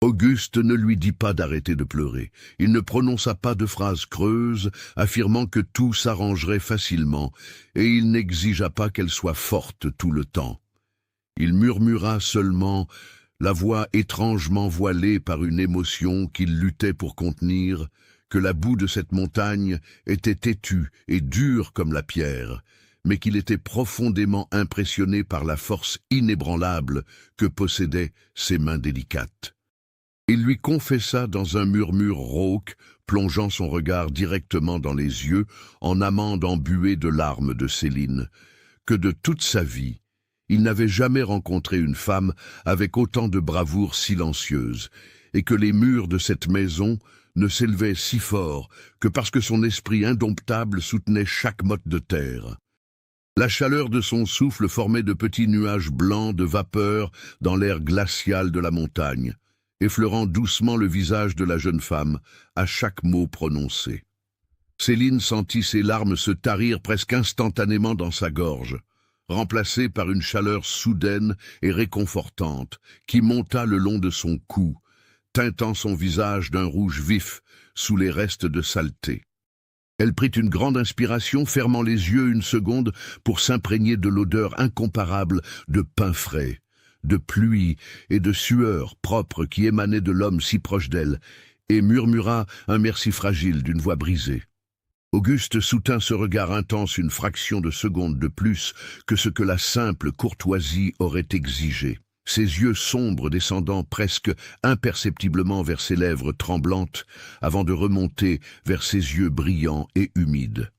Auguste ne lui dit pas d'arrêter de pleurer. Il ne prononça pas de phrases creuses, affirmant que tout s'arrangerait facilement, et il n'exigea pas qu'elle soit forte tout le temps. Il murmura seulement, la voix étrangement voilée par une émotion qu'il luttait pour contenir, que la boue de cette montagne était têtue et dure comme la pierre, mais qu'il était profondément impressionné par la force inébranlable que possédaient ses mains délicates. Il lui confessa dans un murmure rauque, plongeant son regard directement dans les yeux, en amande embuée de larmes de Céline, que de toute sa vie, il n'avait jamais rencontré une femme avec autant de bravoure silencieuse, et que les murs de cette maison ne s'élevaient si fort que parce que son esprit indomptable soutenait chaque motte de terre. La chaleur de son souffle formait de petits nuages blancs de vapeur dans l'air glacial de la montagne, effleurant doucement le visage de la jeune femme à chaque mot prononcé. Céline sentit ses larmes se tarir presque instantanément dans sa gorge, remplacées par une chaleur soudaine et réconfortante qui monta le long de son cou, teintant son visage d'un rouge vif sous les restes de saleté. Elle prit une grande inspiration, fermant les yeux une seconde pour s'imprégner de l'odeur incomparable de pain frais, de pluie et de sueur propre qui émanait de l'homme si proche d'elle, et murmura un merci fragile d'une voix brisée. Auguste soutint ce regard intense une fraction de seconde de plus que ce que la simple courtoisie aurait exigé, ses yeux sombres descendant presque imperceptiblement vers ses lèvres tremblantes avant de remonter vers ses yeux brillants et humides.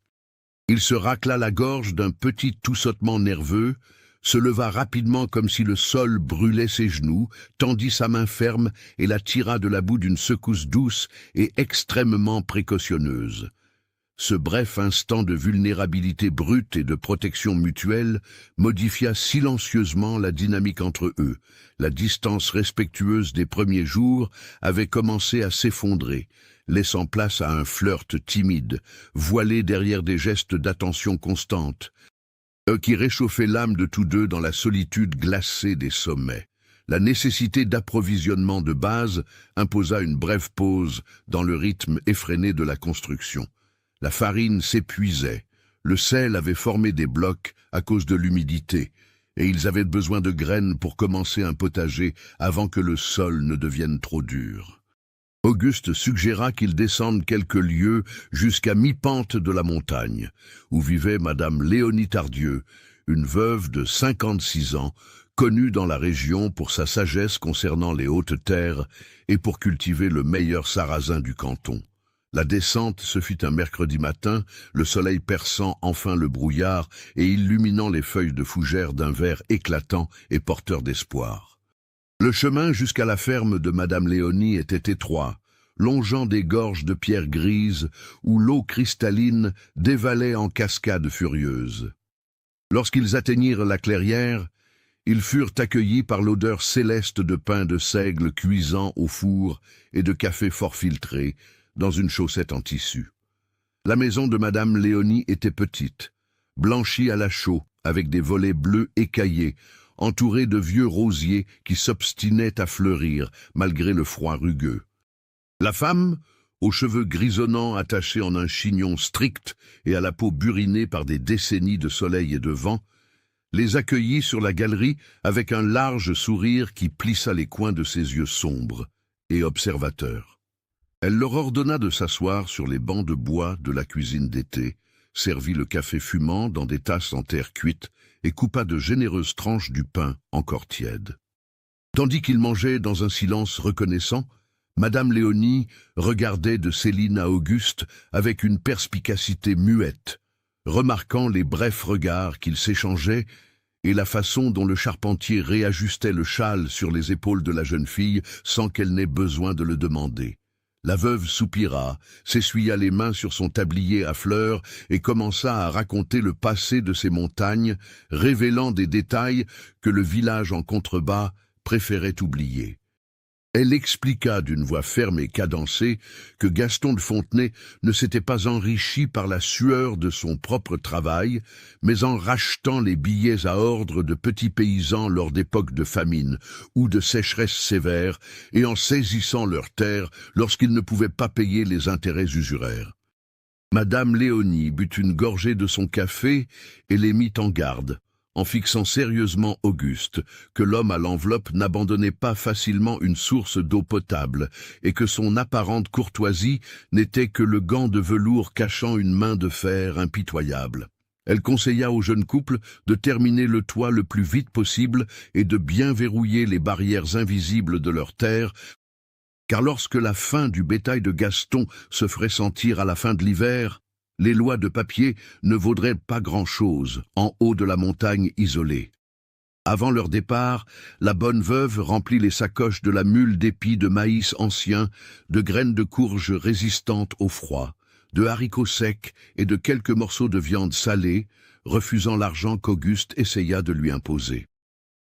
Il se racla la gorge d'un petit toussotement nerveux, se leva rapidement comme si le sol brûlait ses genoux, tendit sa main ferme et la tira de la boue d'une secousse douce et extrêmement précautionneuse. Ce bref instant de vulnérabilité brute et de protection mutuelle modifia silencieusement la dynamique entre eux. La distance respectueuse des premiers jours avait commencé à s'effondrer, laissant place à un flirt timide, voilé derrière des gestes d'attention constante, qui réchauffait l'âme de tous deux dans la solitude glacée des sommets. La nécessité d'approvisionnement de base imposa une brève pause dans le rythme effréné de la construction. La farine s'épuisait, le sel avait formé des blocs à cause de l'humidité, et ils avaient besoin de graines pour commencer un potager avant que le sol ne devienne trop dur. Auguste suggéra qu'ils descendent quelques lieues jusqu'à mi-pente de la montagne, où vivait Madame Léonie Tardieu, une veuve de 56 ans, connue dans la région pour sa sagesse concernant les hautes terres et pour cultiver le meilleur sarrasin du canton. La descente se fit un mercredi matin, le soleil perçant enfin le brouillard et illuminant les feuilles de fougère d'un vert éclatant et porteur d'espoir. Le chemin jusqu'à la ferme de Madame Léonie était étroit, longeant des gorges de pierres grises où l'eau cristalline dévalait en cascades furieuses. Lorsqu'ils atteignirent la clairière, ils furent accueillis par l'odeur céleste de pain de seigle cuisant au four et de café fort filtré, dans une chaussette en tissu. La maison de Madame Léonie était petite, blanchie à la chaux, avec des volets bleus écaillés, entourée de vieux rosiers qui s'obstinaient à fleurir, malgré le froid rugueux. La femme, aux cheveux grisonnants attachés en un chignon strict et à la peau burinée par des décennies de soleil et de vent, les accueillit sur la galerie avec un large sourire qui plissa les coins de ses yeux sombres et observateurs. Elle leur ordonna de s'asseoir sur les bancs de bois de la cuisine d'été, servit le café fumant dans des tasses en terre cuite et coupa de généreuses tranches du pain encore tiède. Tandis qu'ils mangeaient dans un silence reconnaissant, Madame Léonie regardait de Céline à Auguste avec une perspicacité muette, remarquant les brefs regards qu'ils s'échangeaient et la façon dont le charpentier réajustait le châle sur les épaules de la jeune fille sans qu'elle n'ait besoin de le demander. La veuve soupira, s'essuya les mains sur son tablier à fleurs et commença à raconter le passé de ces montagnes, révélant des détails que le village en contrebas préférait oublier. Elle expliqua d'une voix ferme et cadencée que Gaston de Fontenay ne s'était pas enrichi par la sueur de son propre travail, mais en rachetant les billets à ordre de petits paysans lors d'époques de famine ou de sécheresse sévère et en saisissant leurs terres lorsqu'ils ne pouvaient pas payer les intérêts usuraires. Madame Léonie but une gorgée de son café et les mit en garde, en fixant sérieusement Auguste, que l'homme à l'enveloppe n'abandonnait pas facilement une source d'eau potable, et que son apparente courtoisie n'était que le gant de velours cachant une main de fer impitoyable. Elle conseilla au jeune couple de terminer le toit le plus vite possible et de bien verrouiller les barrières invisibles de leur terre, car lorsque la faim du bétail de Gaston se ferait sentir à la fin de l'hiver, les lois de papier ne vaudraient pas grand-chose en haut de la montagne isolée. Avant leur départ, la bonne veuve remplit les sacoches de la mule d'épis de maïs ancien, de graines de courge résistantes au froid, de haricots secs et de quelques morceaux de viande salée, refusant l'argent qu'Auguste essaya de lui imposer.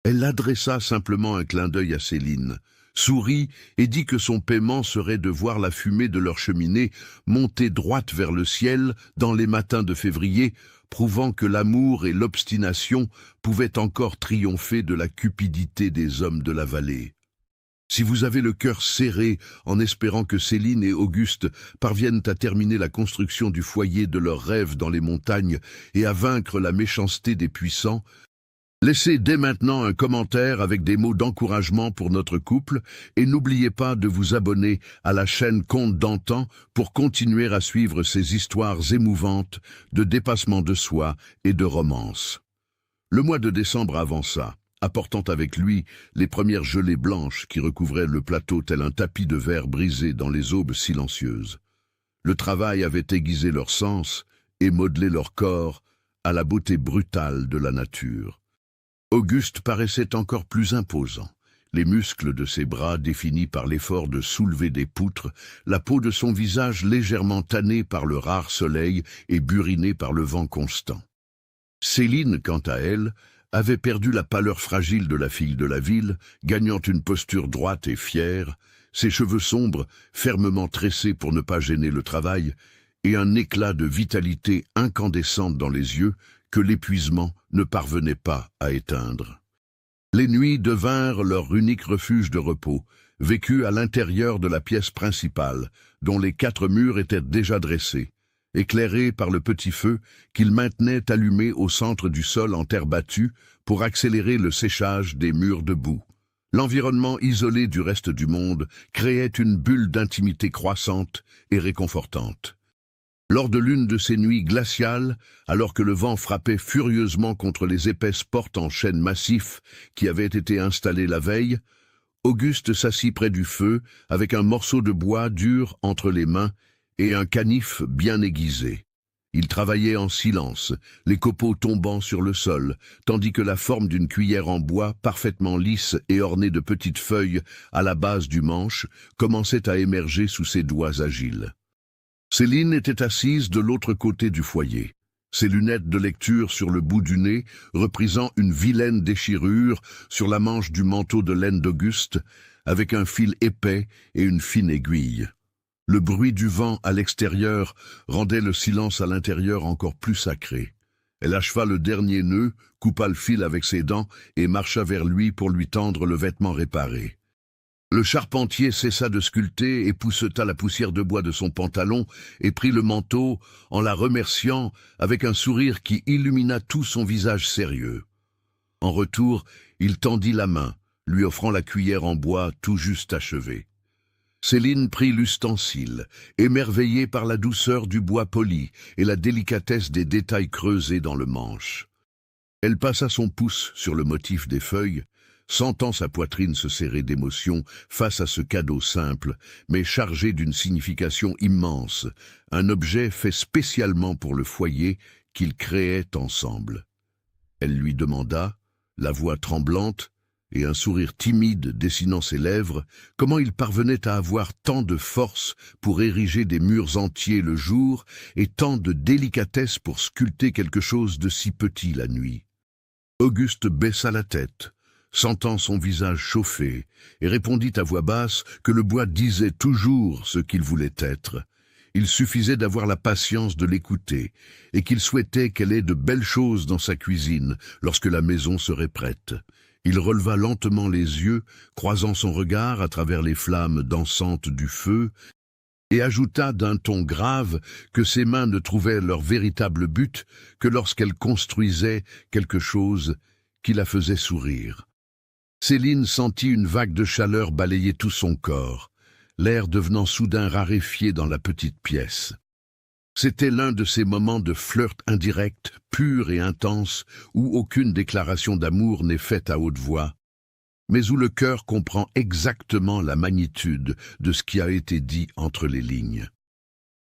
Elle adressa simplement un clin d'œil à Céline, sourit et dit que son paiement serait de voir la fumée de leur cheminée monter droite vers le ciel dans les matins de février, prouvant que l'amour et l'obstination pouvaient encore triompher de la cupidité des hommes de la vallée. Si vous avez le cœur serré en espérant que Céline et Auguste parviennent à terminer la construction du foyer de leurs rêves dans les montagnes et à vaincre la méchanceté des puissants, Laissez dès maintenant un commentaire avec des mots d'encouragement pour notre couple et n'oubliez pas de vous abonner à la chaîne Contes d'antan pour continuer à suivre ces histoires émouvantes de dépassement de soi et de romance. Le mois de décembre avança, apportant avec lui les premières gelées blanches qui recouvraient le plateau tel un tapis de verre brisé dans les aubes silencieuses. Le travail avait aiguisé leurs sens et modelé leur corps à la beauté brutale de la nature. Auguste paraissait encore plus imposant. Les muscles de ses bras définis par l'effort de soulever des poutres, la peau de son visage légèrement tannée par le rare soleil et burinée par le vent constant. Céline, quant à elle, avait perdu la pâleur fragile de la fille de la ville, gagnant une posture droite et fière, ses cheveux sombres, fermement tressés pour ne pas gêner le travail, et un éclat de vitalité incandescente dans les yeux que l'épuisement ne parvenait pas à éteindre. Les nuits devinrent leur unique refuge de repos, vécu à l'intérieur de la pièce principale, dont les 4 murs étaient déjà dressés, éclairés par le petit feu qu'ils maintenaient allumé au centre du sol en terre battue pour accélérer le séchage des murs de boue. L'environnement isolé du reste du monde créait une bulle d'intimité croissante et réconfortante. Lors de l'une de ces nuits glaciales, alors que le vent frappait furieusement contre les épaisses portes en chêne massif qui avaient été installées la veille, Auguste s'assit près du feu avec un morceau de bois dur entre les mains et un canif bien aiguisé. Il travaillait en silence, les copeaux tombant sur le sol, tandis que la forme d'une cuillère en bois, parfaitement lisse et ornée de petites feuilles à la base du manche, commençait à émerger sous ses doigts agiles. Céline était assise de l'autre côté du foyer, ses lunettes de lecture sur le bout du nez, reprisant une vilaine déchirure sur la manche du manteau de laine d'Auguste, avec un fil épais et une fine aiguille. Le bruit du vent à l'extérieur rendait le silence à l'intérieur encore plus sacré. Elle acheva le dernier nœud, coupa le fil avec ses dents et marcha vers lui pour lui tendre le vêtement réparé. Le charpentier cessa de sculpter, épousseta la poussière de bois de son pantalon et prit le manteau en la remerciant avec un sourire qui illumina tout son visage sérieux. En retour, il tendit la main, lui offrant la cuillère en bois tout juste achevée. Céline prit l'ustensile, émerveillée par la douceur du bois poli et la délicatesse des détails creusés dans le manche. Elle passa son pouce sur le motif des feuilles, sentant sa poitrine se serrer d'émotion face à ce cadeau simple, mais chargé d'une signification immense, un objet fait spécialement pour le foyer qu'ils créaient ensemble. Elle lui demanda, la voix tremblante et un sourire timide dessinant ses lèvres, comment il parvenait à avoir tant de force pour ériger des murs entiers le jour et tant de délicatesse pour sculpter quelque chose de si petit la nuit. Auguste baissa la tête, sentant son visage chauffer, et répondit à voix basse que le bois disait toujours ce qu'il voulait être. Il suffisait d'avoir la patience de l'écouter, et qu'il souhaitait qu'elle ait de belles choses dans sa cuisine lorsque la maison serait prête. Il releva lentement les yeux, croisant son regard à travers les flammes dansantes du feu, et ajouta d'un ton grave que ses mains ne trouvaient leur véritable but que lorsqu'elles construisaient quelque chose qui la faisait sourire. Céline sentit une vague de chaleur balayer tout son corps, l'air devenant soudain raréfié dans la petite pièce. C'était l'un de ces moments de flirt indirect, pur et intense, où aucune déclaration d'amour n'est faite à haute voix, mais où le cœur comprend exactement la magnitude de ce qui a été dit entre les lignes.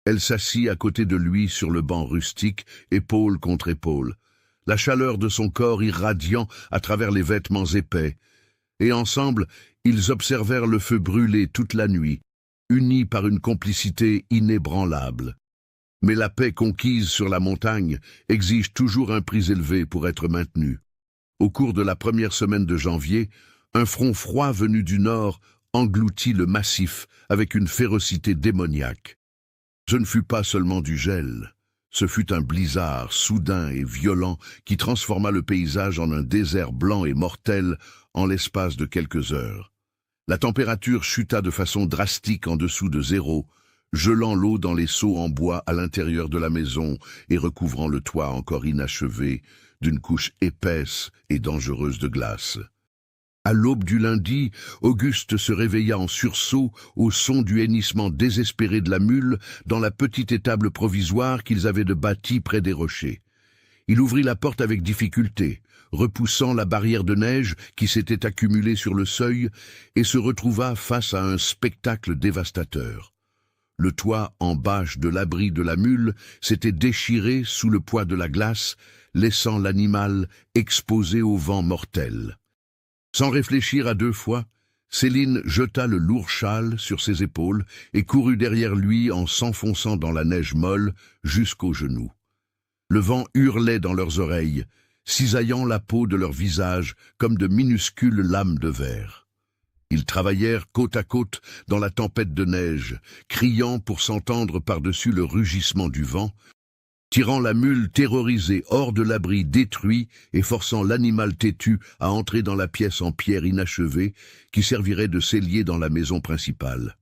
Elle s'assit à côté de lui sur le banc rustique, épaule contre épaule, la chaleur de son corps irradiant à travers les vêtements épais, et ensemble, ils observèrent le feu brûler toute la nuit, unis par une complicité inébranlable. Mais la paix conquise sur la montagne exige toujours un prix élevé pour être maintenue. Au cours de la première semaine de janvier, un front froid venu du nord engloutit le massif avec une férocité démoniaque. Ce ne fut pas seulement du gel, ce fut un blizzard soudain et violent qui transforma le paysage en un désert blanc et mortel en l'espace de quelques heures. La température chuta de façon drastique en dessous de 0, gelant l'eau dans les seaux en bois à l'intérieur de la maison et recouvrant le toit encore inachevé d'une couche épaisse et dangereuse de glace. À l'aube du lundi, Auguste se réveilla en sursaut au son du hennissement désespéré de la mule dans la petite étable provisoire qu'ils avaient de bâtie près des rochers. Il ouvrit la porte avec difficulté, repoussant la barrière de neige qui s'était accumulée sur le seuil, et se retrouva face à un spectacle dévastateur. Le toit en bâche de l'abri de la mule s'était déchiré sous le poids de la glace, laissant l'animal exposé au vent mortel. Sans réfléchir à deux fois, Céline jeta le lourd châle sur ses épaules et courut derrière lui en s'enfonçant dans la neige molle jusqu'aux genoux. Le vent hurlait dans leurs oreilles, cisaillant la peau de leur visage comme de minuscules lames de verre. Ils travaillèrent côte à côte dans la tempête de neige, criant pour s'entendre par-dessus le rugissement du vent, tirant la mule terrorisée hors de l'abri détruit et forçant l'animal têtu à entrer dans la pièce en pierre inachevée qui servirait de cellier dans la maison principale.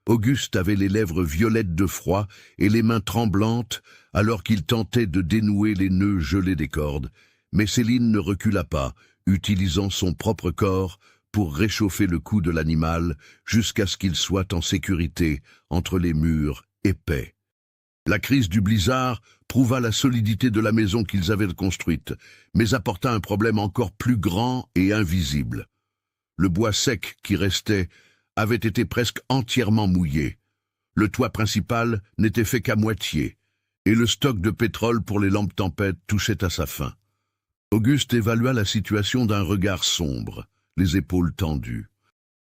Auguste avait les lèvres violettes de froid et les mains tremblantes alors qu'il tentait de dénouer les nœuds gelés des cordes, mais Céline ne recula pas, utilisant son propre corps pour réchauffer le cou de l'animal jusqu'à ce qu'il soit en sécurité entre les murs épais. La crise du blizzard prouva la solidité de la maison qu'ils avaient construite, mais apporta un problème encore plus grand et invisible. Le bois sec qui restait avait été presque entièrement mouillé. Le toit principal n'était fait qu'à moitié, et le stock de pétrole pour les lampes tempêtes touchait à sa fin. Auguste évalua la situation d'un regard sombre, les épaules tendues.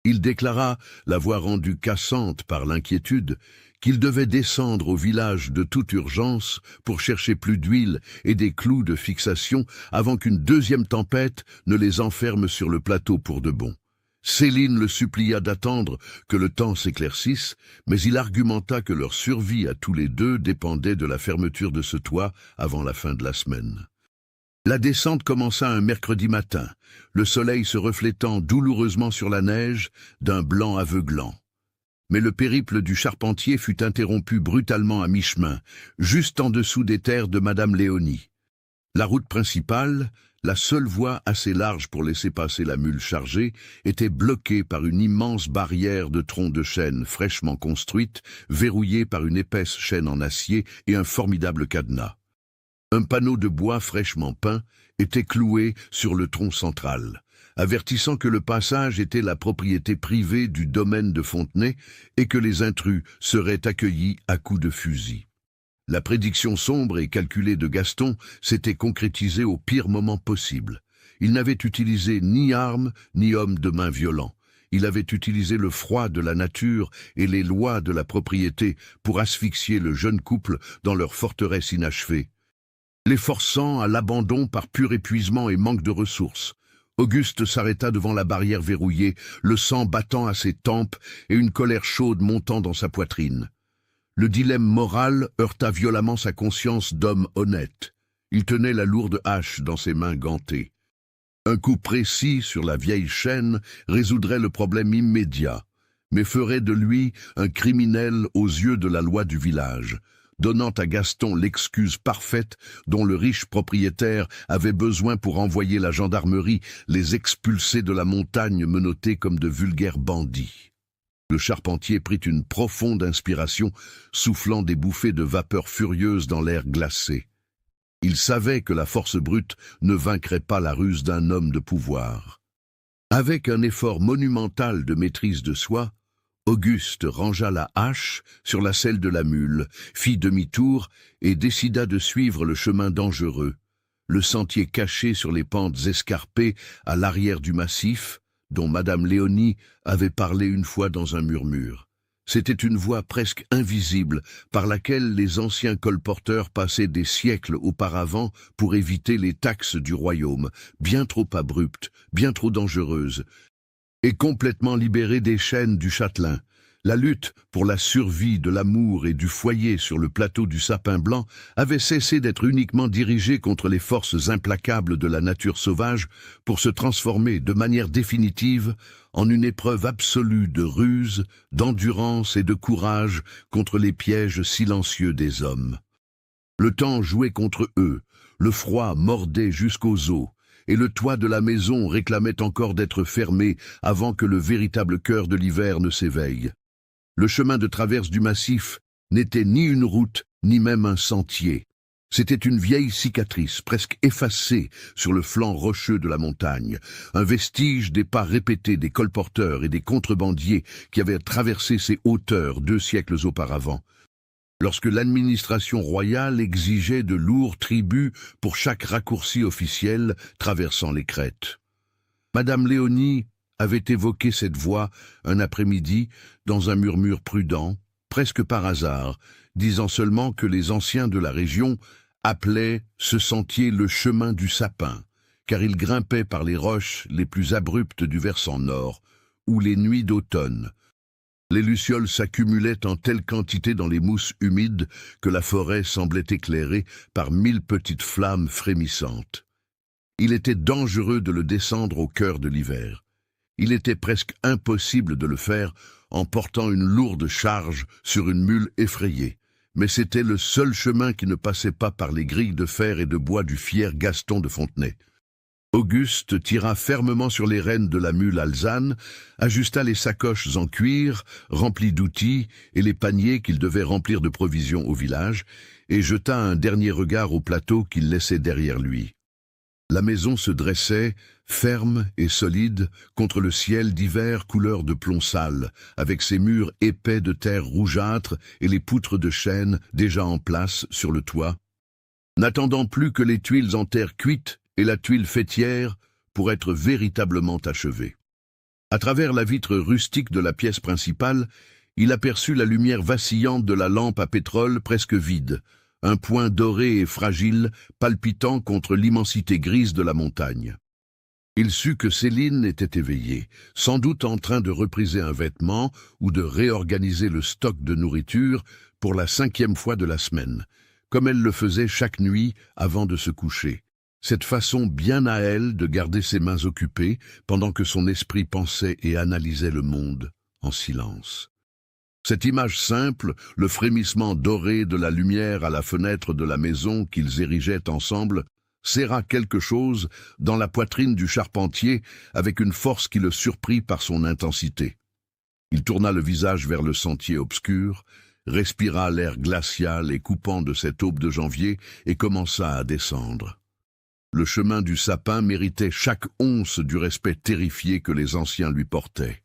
Il déclara, la voix rendue cassante par l'inquiétude, qu'il devait descendre au village de toute urgence pour chercher plus d'huile et des clous de fixation avant qu'une deuxième tempête ne les enferme sur le plateau pour de bon. Céline le supplia d'attendre que le temps s'éclaircisse, mais il argumenta que leur survie à tous les deux dépendait de la fermeture de ce toit avant la fin de la semaine. La descente commença un mercredi matin, le soleil se reflétant douloureusement sur la neige d'un blanc aveuglant. Mais le périple du charpentier fut interrompu brutalement à mi-chemin, juste en dessous des terres de Madame Léonie. La route principale, la seule voie assez large pour laisser passer la mule chargée, était bloquée par une immense barrière de troncs de chêne fraîchement construite, verrouillée par une épaisse chaîne en acier et un formidable cadenas. Un panneau de bois fraîchement peint était cloué sur le tronc central, avertissant que le passage était la propriété privée du domaine de Fontenay et que les intrus seraient accueillis à coups de fusil. La prédiction sombre et calculée de Gaston s'était concrétisée au pire moment possible. Il n'avait utilisé ni armes ni hommes de main violents. Il avait utilisé le froid de la nature et les lois de la propriété pour asphyxier le jeune couple dans leur forteresse inachevée, les forçant à l'abandon par pur épuisement et manque de ressources. Auguste s'arrêta devant la barrière verrouillée, le sang battant à ses tempes et une colère chaude montant dans sa poitrine. Le dilemme moral heurta violemment sa conscience d'homme honnête. Il tenait la lourde hache dans ses mains gantées. Un coup précis sur la vieille chaîne résoudrait le problème immédiat, mais ferait de lui un criminel aux yeux de la loi du village, donnant à Gaston l'excuse parfaite dont le riche propriétaire avait besoin pour envoyer la gendarmerie les expulser de la montagne menottés comme de vulgaires bandits. Le charpentier prit une profonde inspiration, soufflant des bouffées de vapeur furieuses dans l'air glacé. Il savait que la force brute ne vaincrait pas la ruse d'un homme de pouvoir. Avec un effort monumental de maîtrise de soi, Auguste rangea la hache sur la selle de la mule, fit demi-tour et décida de suivre le chemin dangereux, le sentier caché sur les pentes escarpées à l'arrière du massif, dont Madame Léonie avait parlé une fois dans un murmure. C'était une voie presque invisible par laquelle les anciens colporteurs passaient des siècles auparavant pour éviter les taxes du royaume, bien trop abruptes, bien trop dangereuses, et complètement libérée des chaînes du châtelain. La lutte pour la survie de l'amour et du foyer sur le plateau du Sapin Blanc avait cessé d'être uniquement dirigée contre les forces implacables de la nature sauvage pour se transformer de manière définitive en une épreuve absolue de ruse, d'endurance et de courage contre les pièges silencieux des hommes. Le temps jouait contre eux, le froid mordait jusqu'aux os, et le toit de la maison réclamait encore d'être fermé avant que le véritable cœur de l'hiver ne s'éveille. Le chemin de traverse du massif n'était ni une route, ni même un sentier. C'était une vieille cicatrice, presque effacée, sur le flanc rocheux de la montagne, un vestige des pas répétés des colporteurs et des contrebandiers qui avaient traversé ces hauteurs 2 siècles auparavant, lorsque l'administration royale exigeait de lourds tributs pour chaque raccourci officiel traversant les crêtes. Madame Léonie avait évoqué cette voie un après-midi dans un murmure prudent, presque par hasard, disant seulement que les anciens de la région appelaient ce sentier le chemin du sapin, car il grimpait par les roches les plus abruptes du versant nord, où les nuits d'automne, les lucioles s'accumulaient en telle quantité dans les mousses humides que la forêt semblait éclairée par 1000 petites flammes frémissantes. Il était dangereux de le descendre au cœur de l'hiver. Il était presque impossible de le faire en portant une lourde charge sur une mule effrayée, mais c'était le seul chemin qui ne passait pas par les grilles de fer et de bois du fier Gaston de Fontenay. Auguste tira fermement sur les rênes de la mule alezane, ajusta les sacoches en cuir, remplies d'outils, et les paniers qu'il devait remplir de provisions au village, et jeta un dernier regard au plateau qu'il laissait derrière lui. La maison se dressait, ferme et solide, contre le ciel d'hiver couleur de plomb sale, avec ses murs épais de terre rougeâtre et les poutres de chêne déjà en place sur le toit, n'attendant plus que les tuiles en terre cuite et la tuile faîtière pour être véritablement achevées. À travers la vitre rustique de la pièce principale, il aperçut la lumière vacillante de la lampe à pétrole presque vide, un point doré et fragile palpitant contre l'immensité grise de la montagne. Il sut que Céline était éveillée, sans doute en train de repriser un vêtement ou de réorganiser le stock de nourriture pour la 5e fois de la semaine, comme elle le faisait chaque nuit avant de se coucher. Cette façon bien à elle de garder ses mains occupées pendant que son esprit pensait et analysait le monde en silence. Cette image simple, le frémissement doré de la lumière à la fenêtre de la maison qu'ils érigeaient ensemble, serra quelque chose dans la poitrine du charpentier avec une force qui le surprit par son intensité. Il tourna le visage vers le sentier obscur, respira l'air glacial et coupant de cette aube de janvier et commença à descendre. Le chemin du sapin méritait chaque once du respect terrifié que les anciens lui portaient.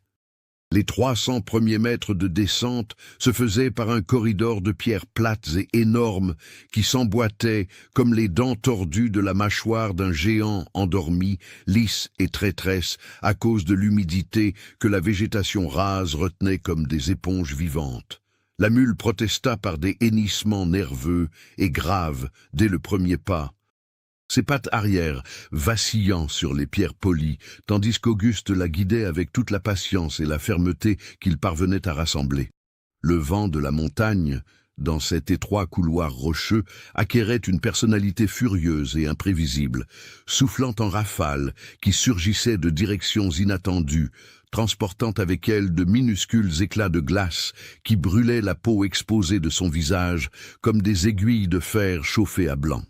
Les 300 premiers mètres de descente se faisaient par un corridor de pierres plates et énormes qui s'emboîtaient comme les dents tordues de la mâchoire d'un géant endormi, lisse et traîtresse à cause de l'humidité que la végétation rase retenait comme des éponges vivantes. La mule protesta par des hennissements nerveux et graves dès le premier pas, ses pattes arrière vacillant sur les pierres polies, tandis qu'Auguste la guidait avec toute la patience et la fermeté qu'il parvenait à rassembler. Le vent de la montagne, dans cet étroit couloir rocheux, acquérait une personnalité furieuse et imprévisible, soufflant en rafales qui surgissaient de directions inattendues, transportant avec elle de minuscules éclats de glace qui brûlaient la peau exposée de son visage comme des aiguilles de fer chauffées à blanc.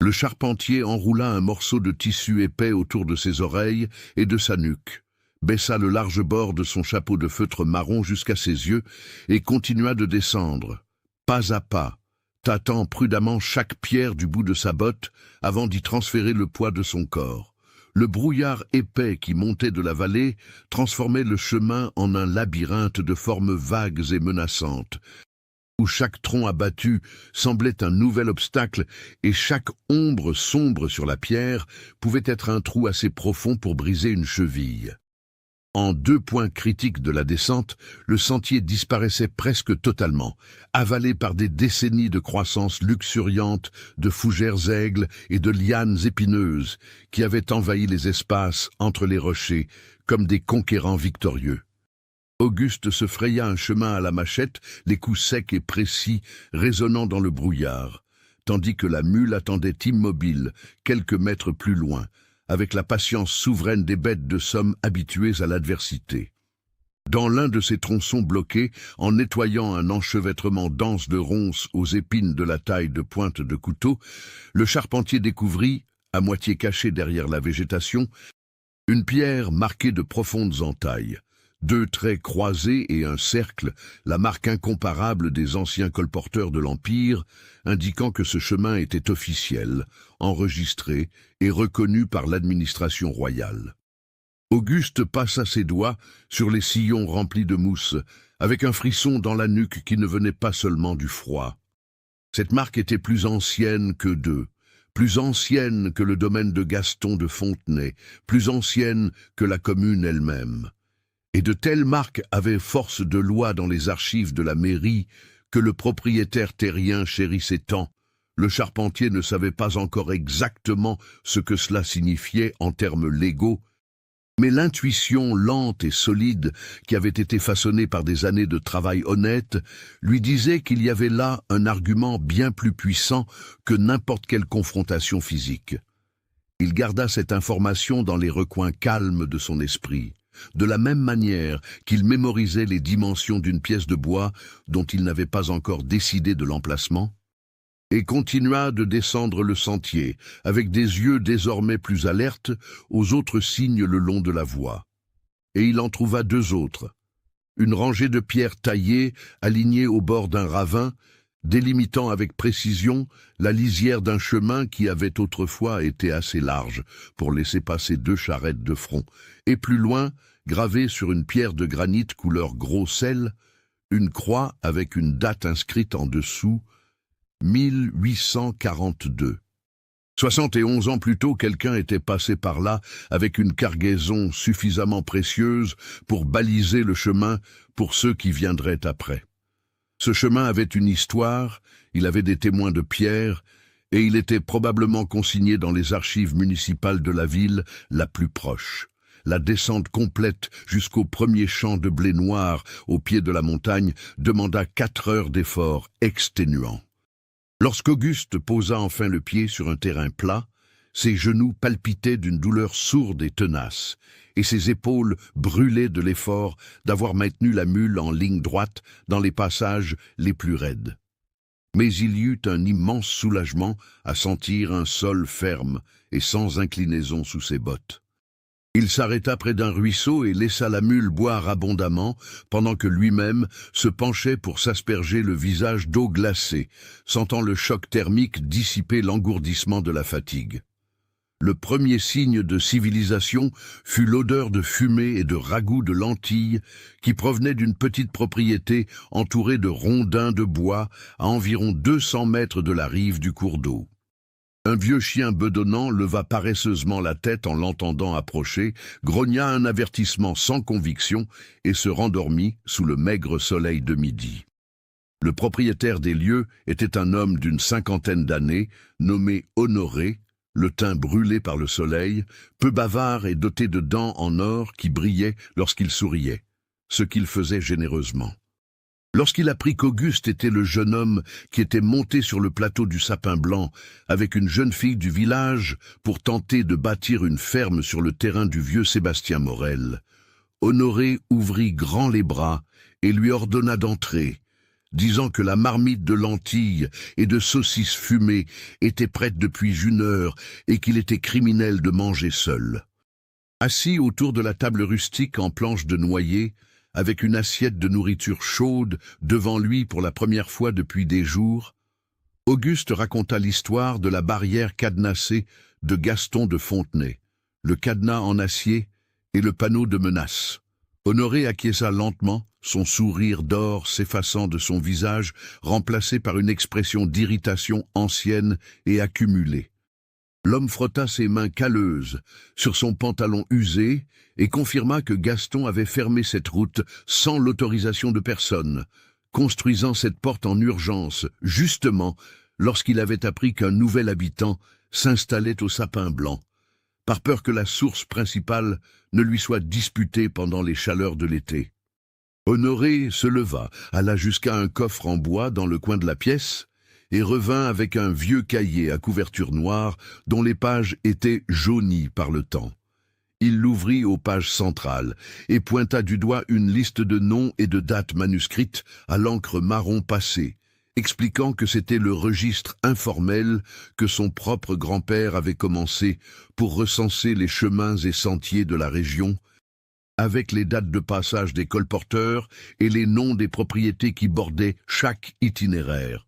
Le charpentier enroula un morceau de tissu épais autour de ses oreilles et de sa nuque, baissa le large bord de son chapeau de feutre marron jusqu'à ses yeux et continua de descendre, pas à pas, tâtant prudemment chaque pierre du bout de sa botte avant d'y transférer le poids de son corps. Le brouillard épais qui montait de la vallée transformait le chemin en un labyrinthe de formes vagues et menaçantes, où chaque tronc abattu semblait un nouvel obstacle et chaque ombre sombre sur la pierre pouvait être un trou assez profond pour briser une cheville. En 2 points critiques de la descente, le sentier disparaissait presque totalement, avalé par des décennies de croissance luxuriante, de fougères aigles et de lianes épineuses qui avaient envahi les espaces entre les rochers comme des conquérants victorieux. Auguste se fraya un chemin à la machette, les coups secs et précis résonnant dans le brouillard, tandis que la mule attendait immobile, quelques mètres plus loin, avec la patience souveraine des bêtes de somme habituées à l'adversité. Dans l'un de ces tronçons bloqués, en nettoyant un enchevêtrement dense de ronces aux épines de la taille de pointe de couteau, le charpentier découvrit, à moitié cachée derrière la végétation, une pierre marquée de profondes entailles. 2 traits croisés et un cercle, la marque incomparable des anciens colporteurs de l'Empire, indiquant que ce chemin était officiel, enregistré et reconnu par l'administration royale. Auguste passa ses doigts sur les sillons remplis de mousse, avec un frisson dans la nuque qui ne venait pas seulement du froid. Cette marque était plus ancienne que d'eux, plus ancienne que le domaine de Gaston de Fontenay, plus ancienne que la commune elle-même. Et de telles marques avaient force de loi dans les archives de la mairie que le propriétaire terrien chérissait tant. Le charpentier ne savait pas encore exactement ce que cela signifiait en termes légaux, mais l'intuition lente et solide qui avait été façonnée par des années de travail honnête lui disait qu'il y avait là un argument bien plus puissant que n'importe quelle confrontation physique. Il garda cette information dans les recoins calmes de son esprit, de la même manière qu'il mémorisait les dimensions d'une pièce de bois dont il n'avait pas encore décidé de l'emplacement, et continua de descendre le sentier, avec des yeux désormais plus alertes aux autres signes le long de la voie. Et il en trouva 2 autres, une rangée de pierres taillées, alignées au bord d'un ravin, délimitant avec précision la lisière d'un chemin qui avait autrefois été assez large pour laisser passer 2 charrettes de front, et plus loin, gravé sur une pierre de granit couleur gros sel, une croix avec une date inscrite en dessous, 1842. 71 ans plus tôt, quelqu'un était passé par là avec une cargaison suffisamment précieuse pour baliser le chemin pour ceux qui viendraient après. Ce chemin avait une histoire, il avait des témoins de pierre, et il était probablement consigné dans les archives municipales de la ville la plus proche. La descente complète jusqu'au premier champ de blé noir au pied de la montagne demanda 4 heures d'efforts exténuants. Lorsqu'Auguste posa enfin le pied sur un terrain plat, ses genoux palpitaient d'une douleur sourde et tenace, et ses épaules brûlaient de l'effort d'avoir maintenu la mule en ligne droite dans les passages les plus raides. Mais il y eut un immense soulagement à sentir un sol ferme et sans inclinaison sous ses bottes. Il s'arrêta près d'un ruisseau et laissa la mule boire abondamment, pendant que lui-même se penchait pour s'asperger le visage d'eau glacée, sentant le choc thermique dissiper l'engourdissement de la fatigue. Le premier signe de civilisation fut l'odeur de fumée et de ragoût de lentilles qui provenait d'une petite propriété entourée de rondins de bois à environ 200 mètres de la rive du cours d'eau. Un vieux chien bedonnant leva paresseusement la tête en l'entendant approcher, grogna un avertissement sans conviction et se rendormit sous le maigre soleil de midi. Le propriétaire des lieux était un homme d'une 50aine d'années, nommé Honoré, le teint brûlé par le soleil, peu bavard et doté de dents en or qui brillaient lorsqu'il souriait, ce qu'il faisait généreusement. Lorsqu'il apprit qu'Auguste était le jeune homme qui était monté sur le plateau du Sapin Blanc avec une jeune fille du village pour tenter de bâtir une ferme sur le terrain du vieux Sébastien Morel, Honoré ouvrit grand les bras et lui ordonna d'entrer, disant que la marmite de lentilles et de saucisses fumées était prête depuis 1 heure et qu'il était criminel de manger seul. Assis autour de la table rustique en planche de noyer, avec une assiette de nourriture chaude devant lui pour la première fois depuis des jours, Auguste raconta l'histoire de la barrière cadenassée de Gaston de Fontenay, le cadenas en acier et le panneau de menace. Honoré acquiesça lentement, son sourire d'or s'effaçant de son visage, remplacé par une expression d'irritation ancienne et accumulée. L'homme frotta ses mains calleuses sur son pantalon usé et confirma que Gaston avait fermé cette route sans l'autorisation de personne, construisant cette porte en urgence, justement lorsqu'il avait appris qu'un nouvel habitant s'installait au Sapin Blanc, par peur que la source principale ne lui soit disputée pendant les chaleurs de l'été. Honoré se leva, alla jusqu'à un coffre en bois dans le coin de la pièce et revint avec un vieux cahier à couverture noire dont les pages étaient jaunies par le temps. Il l'ouvrit aux pages centrales et pointa du doigt une liste de noms et de dates manuscrites à l'encre marron passée, expliquant que c'était le registre informel que son propre grand-père avait commencé pour recenser les chemins et sentiers de la région, avec les dates de passage des colporteurs et les noms des propriétés qui bordaient chaque itinéraire.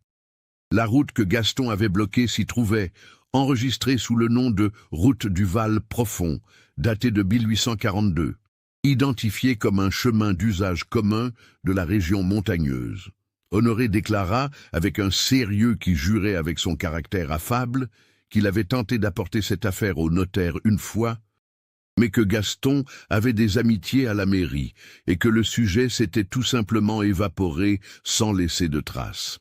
La route que Gaston avait bloquée s'y trouvait, enregistrée sous le nom de route du Val Profond, datée de 1842, identifiée comme un chemin d'usage commun de la région montagneuse. Honoré déclara, avec un sérieux qui jurait avec son caractère affable, qu'il avait tenté d'apporter cette affaire au notaire une fois, mais que Gaston avait des amitiés à la mairie et que le sujet s'était tout simplement évaporé sans laisser de traces.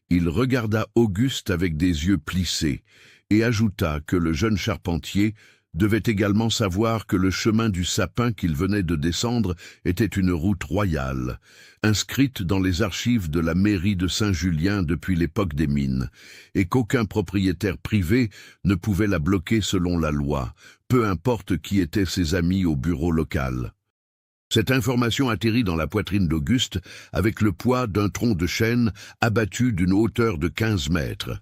Il regarda Auguste avec des yeux plissés et ajouta que le jeune charpentier devait également savoir que le chemin du sapin qu'il venait de descendre était une route royale, inscrite dans les archives de la mairie de Saint-Julien depuis l'époque des mines, et qu'aucun propriétaire privé ne pouvait la bloquer selon la loi, peu importe qui étaient ses amis au bureau local. Cette information atterrit dans la poitrine d'Auguste avec le poids d'un tronc de chêne abattu d'une hauteur de 15 mètres.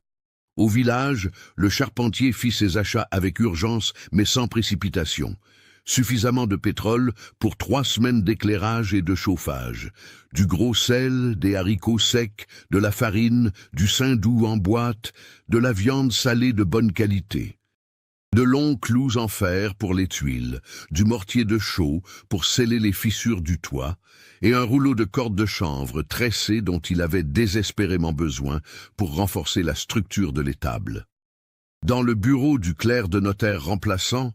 Au village, le charpentier fit ses achats avec urgence mais sans précipitation. Suffisamment de pétrole pour 3 semaines d'éclairage et de chauffage. Du gros sel, des haricots secs, de la farine, du saindoux en boîte, de la viande salée de bonne qualité. De longs clous en fer pour les tuiles, du mortier de chaux pour sceller les fissures du toit, et un rouleau de corde de chanvre tressé dont il avait désespérément besoin pour renforcer la structure de l'étable. Dans le bureau du clerc de notaire remplaçant,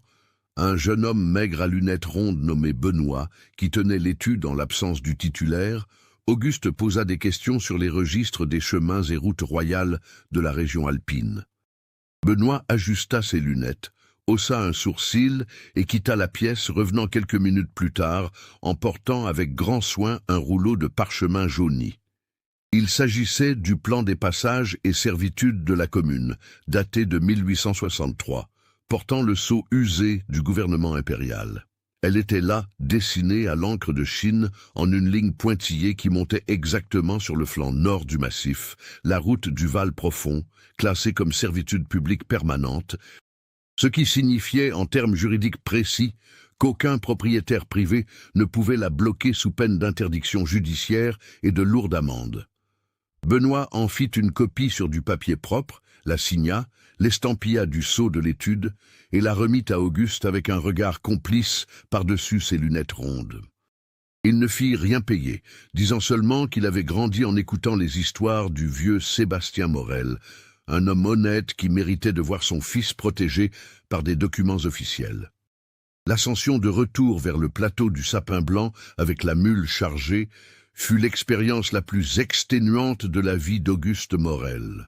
un jeune homme maigre à lunettes rondes nommé Benoît, qui tenait l'étude en l'absence du titulaire, Auguste posa des questions sur les registres des chemins et routes royales de la région alpine. Benoît ajusta ses lunettes, haussa un sourcil et quitta la pièce, revenant quelques minutes plus tard, en portant avec grand soin un rouleau de parchemin jauni. Il s'agissait du plan des passages et servitudes de la commune, daté de 1863, portant le sceau usé du gouvernement impérial. Elle était là, dessinée à l'encre de Chine, en une ligne pointillée qui montait exactement sur le flanc nord du massif, la route du Val Profond, classée comme servitude publique permanente, ce qui signifiait, en termes juridiques précis, qu'aucun propriétaire privé ne pouvait la bloquer sous peine d'interdiction judiciaire et de lourdes amendes. Benoît en fit une copie sur du papier propre, la signa, l'estampilla du sceau de l'étude et la remit à Auguste avec un regard complice par-dessus ses lunettes rondes. Il ne fit rien payer, disant seulement qu'il avait grandi en écoutant les histoires du vieux Sébastien Morel, un homme honnête qui méritait de voir son fils protégé par des documents officiels. L'ascension de retour vers le plateau du Sapin Blanc avec la mule chargée fut l'expérience la plus exténuante de la vie d'Auguste Morel.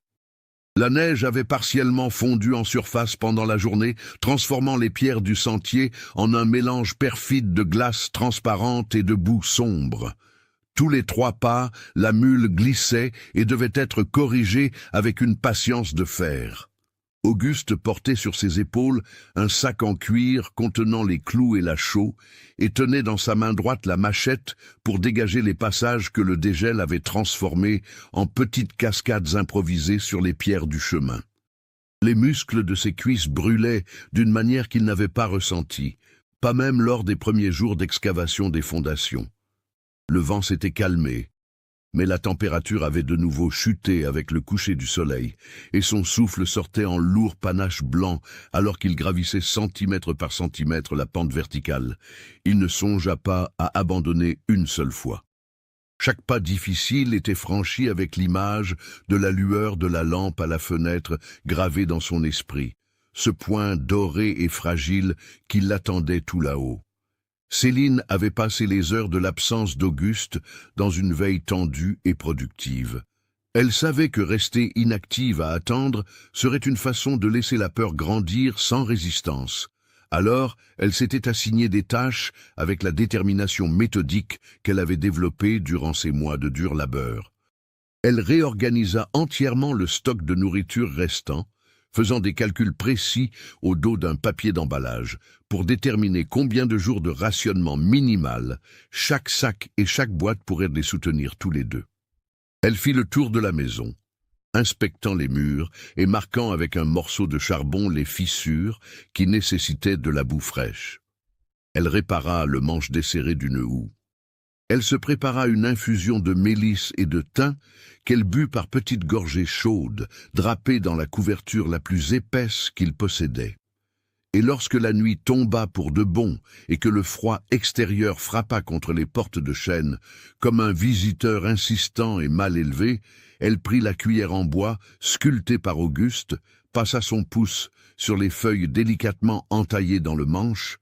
La neige avait partiellement fondu en surface pendant la journée, transformant les pierres du sentier en un mélange perfide de glace transparente et de boue sombre. Tous les 3 pas, la mule glissait et devait être corrigée avec une patience de fer. Auguste portait sur ses épaules un sac en cuir contenant les clous et la chaux et tenait dans sa main droite la machette pour dégager les passages que le dégel avait transformés en petites cascades improvisées sur les pierres du chemin. Les muscles de ses cuisses brûlaient d'une manière qu'il n'avait pas ressentie, pas même lors des premiers jours d'excavation des fondations. Le vent s'était calmé, mais la température avait de nouveau chuté avec le coucher du soleil, et son souffle sortait en lourd panache blanc alors qu'il gravissait centimètre par centimètre la pente verticale. Il ne songea pas à abandonner une seule fois. Chaque pas difficile était franchi avec l'image de la lueur de la lampe à la fenêtre gravée dans son esprit, ce point doré et fragile qui l'attendait tout là-haut. Céline avait passé les heures de l'absence d'Auguste dans une veille tendue et productive. Elle savait que rester inactive à attendre serait une façon de laisser la peur grandir sans résistance. Alors, elle s'était assignée des tâches avec la détermination méthodique qu'elle avait développée durant ces mois de dur labeur. Elle réorganisa entièrement le stock de nourriture restant, faisant des calculs précis au dos d'un papier d'emballage pour déterminer combien de jours de rationnement minimal chaque sac et chaque boîte pourraient les soutenir tous les deux. Elle fit le tour de la maison, inspectant les murs et marquant avec un morceau de charbon les fissures qui nécessitaient de la boue fraîche. Elle répara le manche desserré d'une houe. Elle se prépara une infusion de mélisse et de thym qu'elle but par petites gorgées chaudes, drapées dans la couverture la plus épaisse qu'il possédait. Et lorsque la nuit tomba pour de bon et que le froid extérieur frappa contre les portes de chêne, comme un visiteur insistant et mal élevé, elle prit la cuillère en bois, sculptée par Auguste, passa son pouce sur les feuilles délicatement entaillées dans le manche,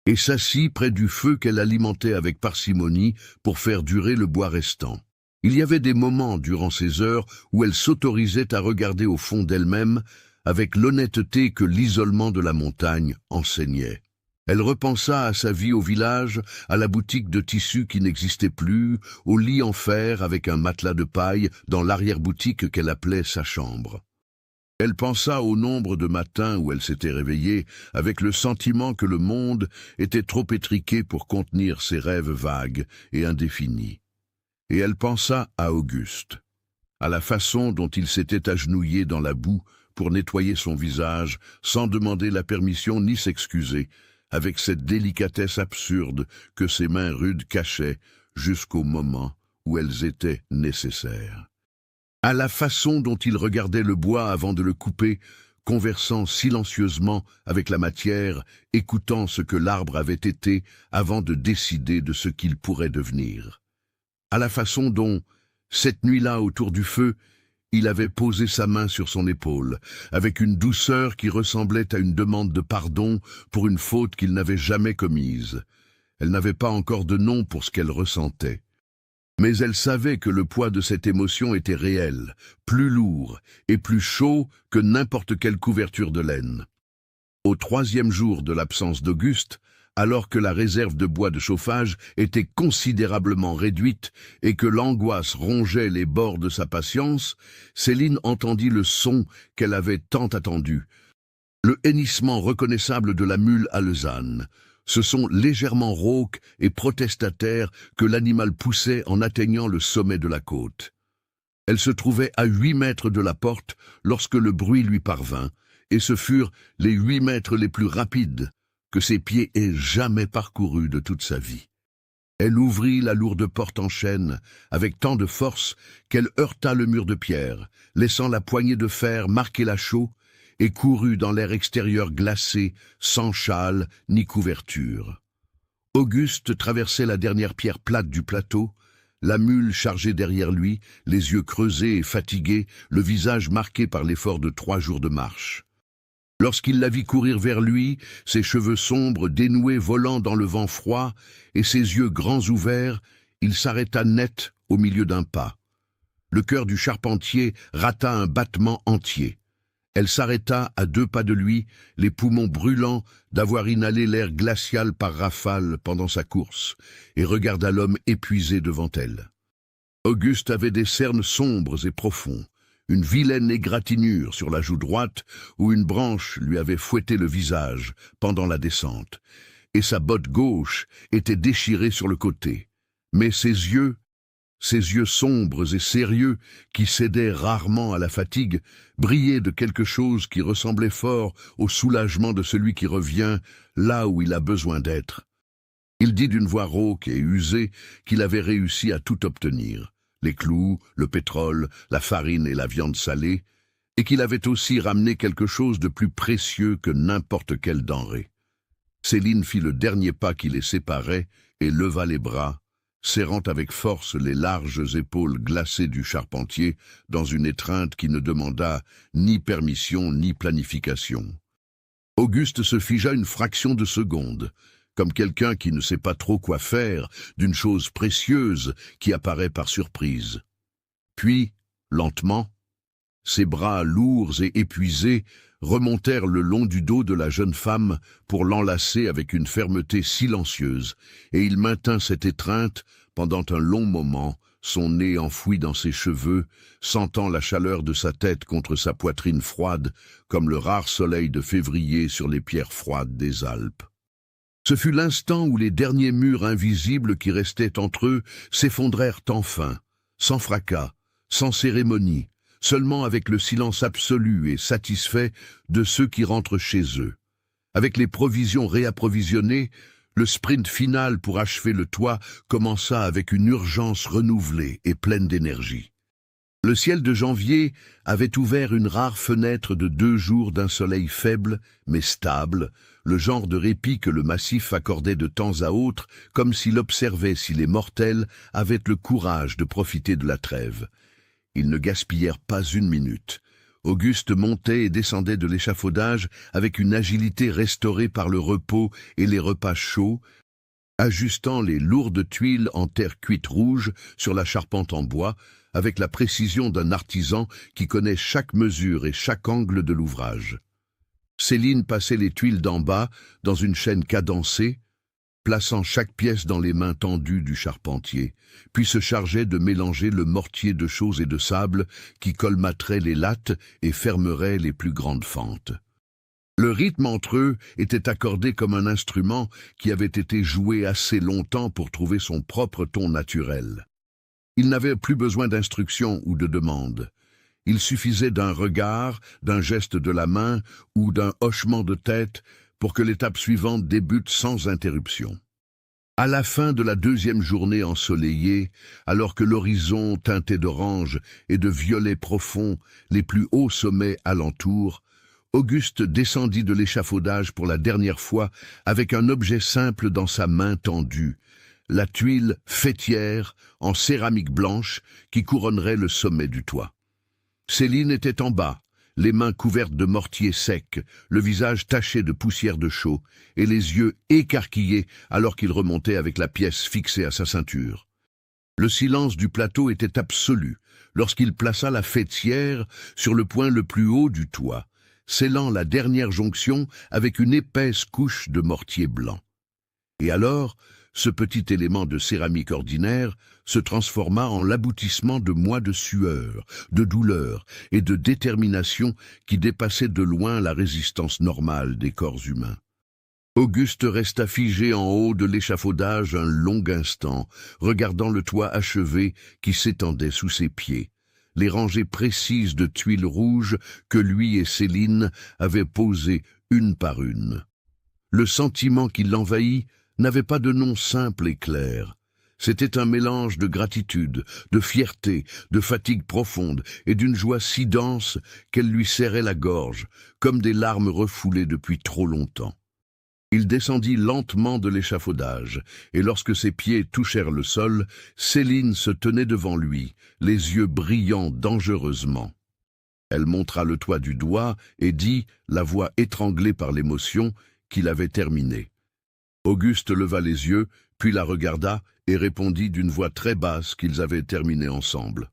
et s'assit près du feu qu'elle alimentait avec parcimonie pour faire durer le bois restant. Il y avait des moments durant ces heures où elle s'autorisait à regarder au fond d'elle-même avec l'honnêteté que l'isolement de la montagne enseignait. Elle repensa à sa vie au village, à la boutique de tissus qui n'existait plus, au lit en fer avec un matelas de paille dans l'arrière-boutique qu'elle appelait sa chambre. Elle pensa au nombre de matins où elle s'était réveillée avec le sentiment que le monde était trop étriqué pour contenir ses rêves vagues et indéfinis. Et elle pensa à Auguste, à la façon dont il s'était agenouillé dans la boue pour nettoyer son visage sans demander la permission ni s'excuser, avec cette délicatesse absurde que ses mains rudes cachaient jusqu'au moment où elles étaient nécessaires. À la façon dont il regardait le bois avant de le couper, conversant silencieusement avec la matière, écoutant ce que l'arbre avait été avant de décider de ce qu'il pourrait devenir. À la façon dont, cette nuit-là autour du feu, il avait posé sa main sur son épaule, avec une douceur qui ressemblait à une demande de pardon pour une faute qu'il n'avait jamais commise. Elle n'avait pas encore de nom pour ce qu'elle ressentait. Mais elle savait que le poids de cette émotion était réel, plus lourd et plus chaud que n'importe quelle couverture de laine. Au 3e jour de l'absence d'Auguste, alors que la réserve de bois de chauffage était considérablement réduite et que l'angoisse rongeait les bords de sa patience, Céline entendit le son qu'elle avait tant attendu, le hennissement reconnaissable de la mule alezane. Ce son légèrement rauque et protestataire que l'animal poussait en atteignant le sommet de la côte. Elle se trouvait à 8 mètres de la porte lorsque le bruit lui parvint, et ce furent les 8 mètres les plus rapides que ses pieds aient jamais parcourus de toute sa vie. Elle ouvrit la lourde porte en chêne avec tant de force qu'elle heurta le mur de pierre, laissant la poignée de fer marquer la chaux, et courut dans l'air extérieur glacé, sans châle ni couverture. Auguste traversait la dernière pierre plate du plateau, la mule chargée derrière lui, les yeux creusés et fatigués, le visage marqué par l'effort de 3 jours de marche. Lorsqu'il la vit courir vers lui, ses cheveux sombres dénoués volant dans le vent froid, et ses yeux grands ouverts, il s'arrêta net au milieu d'un pas. Le cœur du charpentier rata un battement entier. Elle s'arrêta à 2 pas de lui, les poumons brûlants d'avoir inhalé l'air glacial par rafale pendant sa course, et regarda l'homme épuisé devant elle. Auguste avait des cernes sombres et profonds, une vilaine égratignure sur la joue droite où une branche lui avait fouetté le visage pendant la descente, et sa botte gauche était déchirée sur le côté. Mais ses yeux sombres et sérieux, qui cédaient rarement à la fatigue, brillaient de quelque chose qui ressemblait fort au soulagement de celui qui revient là où il a besoin d'être. Il dit d'une voix rauque et usée qu'il avait réussi à tout obtenir, les clous, le pétrole, la farine et la viande salée, et qu'il avait aussi ramené quelque chose de plus précieux que n'importe quelle denrée. Céline fit le dernier pas qui les séparait et leva les bras, serrant avec force les larges épaules glacées du charpentier dans une étreinte qui ne demanda ni permission ni planification. Auguste se figea une fraction de seconde, comme quelqu'un qui ne sait pas trop quoi faire d'une chose précieuse qui apparaît par surprise. Puis, lentement, ses bras lourds et épuisés remontèrent le long du dos de la jeune femme pour l'enlacer avec une fermeté silencieuse, et il maintint cette étreinte pendant un long moment, son nez enfoui dans ses cheveux, sentant la chaleur de sa tête contre sa poitrine froide, comme le rare soleil de février sur les pierres froides des Alpes. Ce fut l'instant où les derniers murs invisibles qui restaient entre eux s'effondrèrent enfin, sans fracas, sans cérémonie, seulement avec le silence absolu et satisfait de ceux qui rentrent chez eux. Avec les provisions réapprovisionnées, le sprint final pour achever le toit commença avec une urgence renouvelée et pleine d'énergie. Le ciel de janvier avait ouvert une rare fenêtre de 2 jours d'un soleil faible, mais stable, le genre de répit que le massif accordait de temps à autre, comme s'il observait si les mortels avaient le courage de profiter de la trêve. Ils ne gaspillèrent pas une minute. Auguste montait et descendait de l'échafaudage avec une agilité restaurée par le repos et les repas chauds, ajustant les lourdes tuiles en terre cuite rouge sur la charpente en bois, avec la précision d'un artisan qui connaît chaque mesure et chaque angle de l'ouvrage. Céline passait les tuiles d'en bas dans une chaîne cadencée, plaçant chaque pièce dans les mains tendues du charpentier, puis se chargeait de mélanger le mortier de chaux et de sable qui colmaterait les lattes et fermerait les plus grandes fentes. Le rythme entre eux était accordé comme un instrument qui avait été joué assez longtemps pour trouver son propre ton naturel. Il n'avait plus besoin d'instruction ou de demande. Il suffisait d'un regard, d'un geste de la main ou d'un hochement de tête pour que l'étape suivante débute sans interruption. À la fin de la 2e journée ensoleillée, alors que l'horizon teintait d'orange et de violet profond les plus hauts sommets alentour, Auguste descendit de l'échafaudage pour la dernière fois avec un objet simple dans sa main tendue, la tuile faîtière en céramique blanche qui couronnerait le sommet du toit. Céline était en bas, les mains couvertes de mortier sec, le visage taché de poussière de chaux et les yeux écarquillés alors qu'il remontait avec la pièce fixée à sa ceinture. Le silence du plateau était absolu lorsqu'il plaça la faîtière sur le point le plus haut du toit, scellant la dernière jonction avec une épaisse couche de mortier blanc. Et alors, ce petit élément de céramique ordinaire se transforma en l'aboutissement de mois de sueur, de douleur et de détermination qui dépassaient de loin la résistance normale des corps humains. Auguste resta figé en haut de l'échafaudage un long instant, regardant le toit achevé qui s'étendait sous ses pieds, les rangées précises de tuiles rouges que lui et Céline avaient posées une par une. Le sentiment qui l'envahit n'avait pas de nom simple et clair. C'était un mélange de gratitude, de fierté, de fatigue profonde et d'une joie si dense qu'elle lui serrait la gorge, comme des larmes refoulées depuis trop longtemps. Il descendit lentement de l'échafaudage, et lorsque ses pieds touchèrent le sol, Céline se tenait devant lui, les yeux brillant dangereusement. Elle montra le toit du doigt et dit, la voix étranglée par l'émotion, qu'il avait terminé. Auguste leva les yeux, puis la regarda et répondit d'une voix très basse qu'ils avaient terminé ensemble.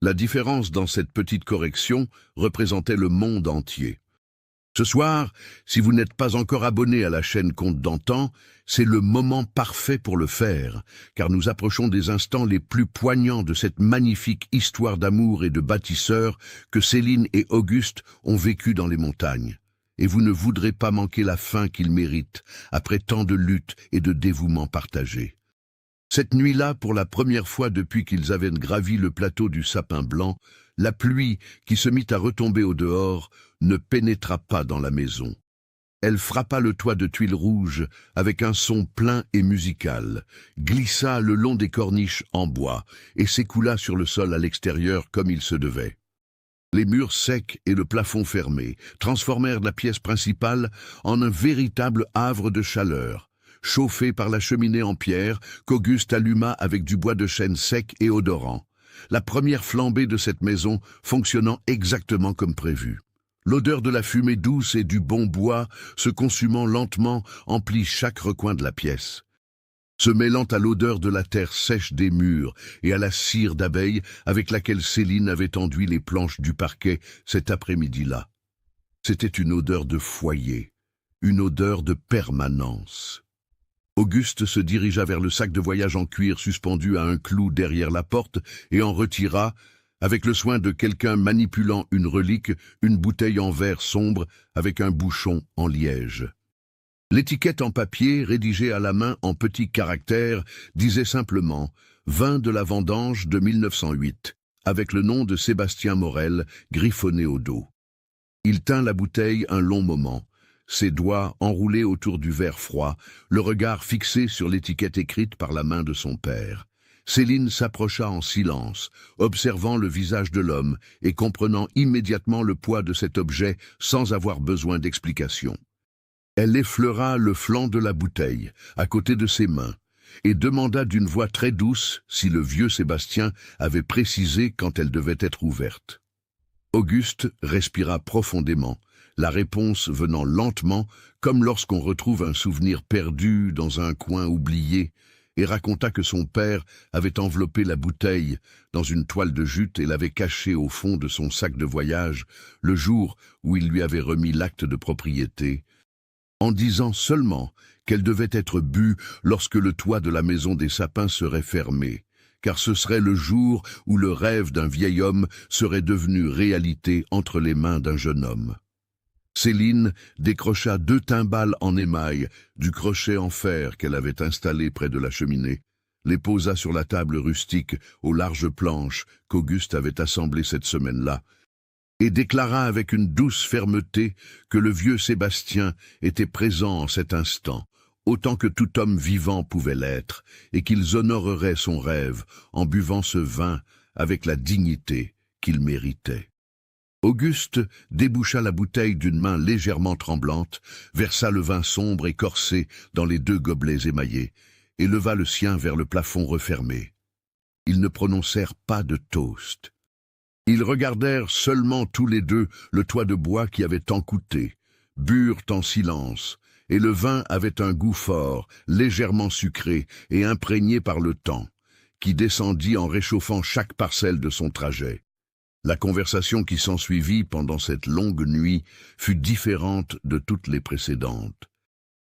La différence dans cette petite correction représentait le monde entier. Ce soir, si vous n'êtes pas encore abonné à la chaîne Contes d'Antan, c'est le moment parfait pour le faire, car nous approchons des instants les plus poignants de cette magnifique histoire d'amour et de bâtisseurs que Céline et Auguste ont vécue dans les montagnes. Et vous ne voudrez pas manquer la fin qu'ils méritent, après tant de luttes et de dévouements partagés. Cette nuit-là, pour la première fois depuis qu'ils avaient gravi le plateau du Sapin Blanc, la pluie, qui se mit à retomber au dehors, ne pénétra pas dans la maison. Elle frappa le toit de tuiles rouges avec un son plein et musical, glissa le long des corniches en bois et s'écoula sur le sol à l'extérieur comme il se devait. Les murs secs et le plafond fermé transformèrent la pièce principale en un véritable havre de chaleur, chauffé par la cheminée en pierre qu'Auguste alluma avec du bois de chêne sec et odorant, la première flambée de cette maison fonctionnant exactement comme prévu. L'odeur de la fumée douce et du bon bois se consumant lentement emplit chaque recoin de la pièce. Se mêlant à l'odeur de la terre sèche des murs et à la cire d'abeilles avec laquelle Céline avait enduit les planches du parquet cet après-midi-là. C'était une odeur de foyer, une odeur de permanence. Auguste se dirigea vers le sac de voyage en cuir suspendu à un clou derrière la porte et en retira, avec le soin de quelqu'un manipulant une relique, une bouteille en verre sombre avec un bouchon en liège. L'étiquette en papier, rédigée à la main en petits caractères, disait simplement « Vin de la vendange de 1908 », avec le nom de Sébastien Morel griffonné au dos. Il tint la bouteille un long moment, ses doigts enroulés autour du verre froid, le regard fixé sur l'étiquette écrite par la main de son père. Céline s'approcha en silence, observant le visage de l'homme et comprenant immédiatement le poids de cet objet sans avoir besoin d'explication. Elle effleura le flanc de la bouteille, à côté de ses mains, et demanda d'une voix très douce si le vieux Sébastien avait précisé quand elle devait être ouverte. Auguste respira profondément, la réponse venant lentement, comme lorsqu'on retrouve un souvenir perdu dans un coin oublié, et raconta que son père avait enveloppé la bouteille dans une toile de jute et l'avait cachée au fond de son sac de voyage le jour où il lui avait remis l'acte de propriété, en disant seulement qu'elle devait être bue lorsque le toit de la maison des sapins serait fermé, car ce serait le jour où le rêve d'un vieil homme serait devenu réalité entre les mains d'un jeune homme. Céline décrocha 2 timbales en émail du crochet en fer qu'elle avait installé près de la cheminée, les posa sur la table rustique aux larges planches qu'Auguste avait assemblées cette semaine-là, et déclara avec une douce fermeté que le vieux Sébastien était présent en cet instant, autant que tout homme vivant pouvait l'être, et qu'ils honoreraient son rêve en buvant ce vin avec la dignité qu'il méritait. Auguste déboucha la bouteille d'une main légèrement tremblante, versa le vin sombre et corsé dans les 2 gobelets émaillés, et leva le sien vers le plafond refermé. Ils ne prononcèrent pas de toast. Ils regardèrent seulement tous les 2 le toit de bois qui avait tant coûté, burent en silence, et le vin avait un goût fort, légèrement sucré et imprégné par le temps, qui descendit en réchauffant chaque parcelle de son trajet. La conversation qui s'ensuivit pendant cette longue nuit fut différente de toutes les précédentes.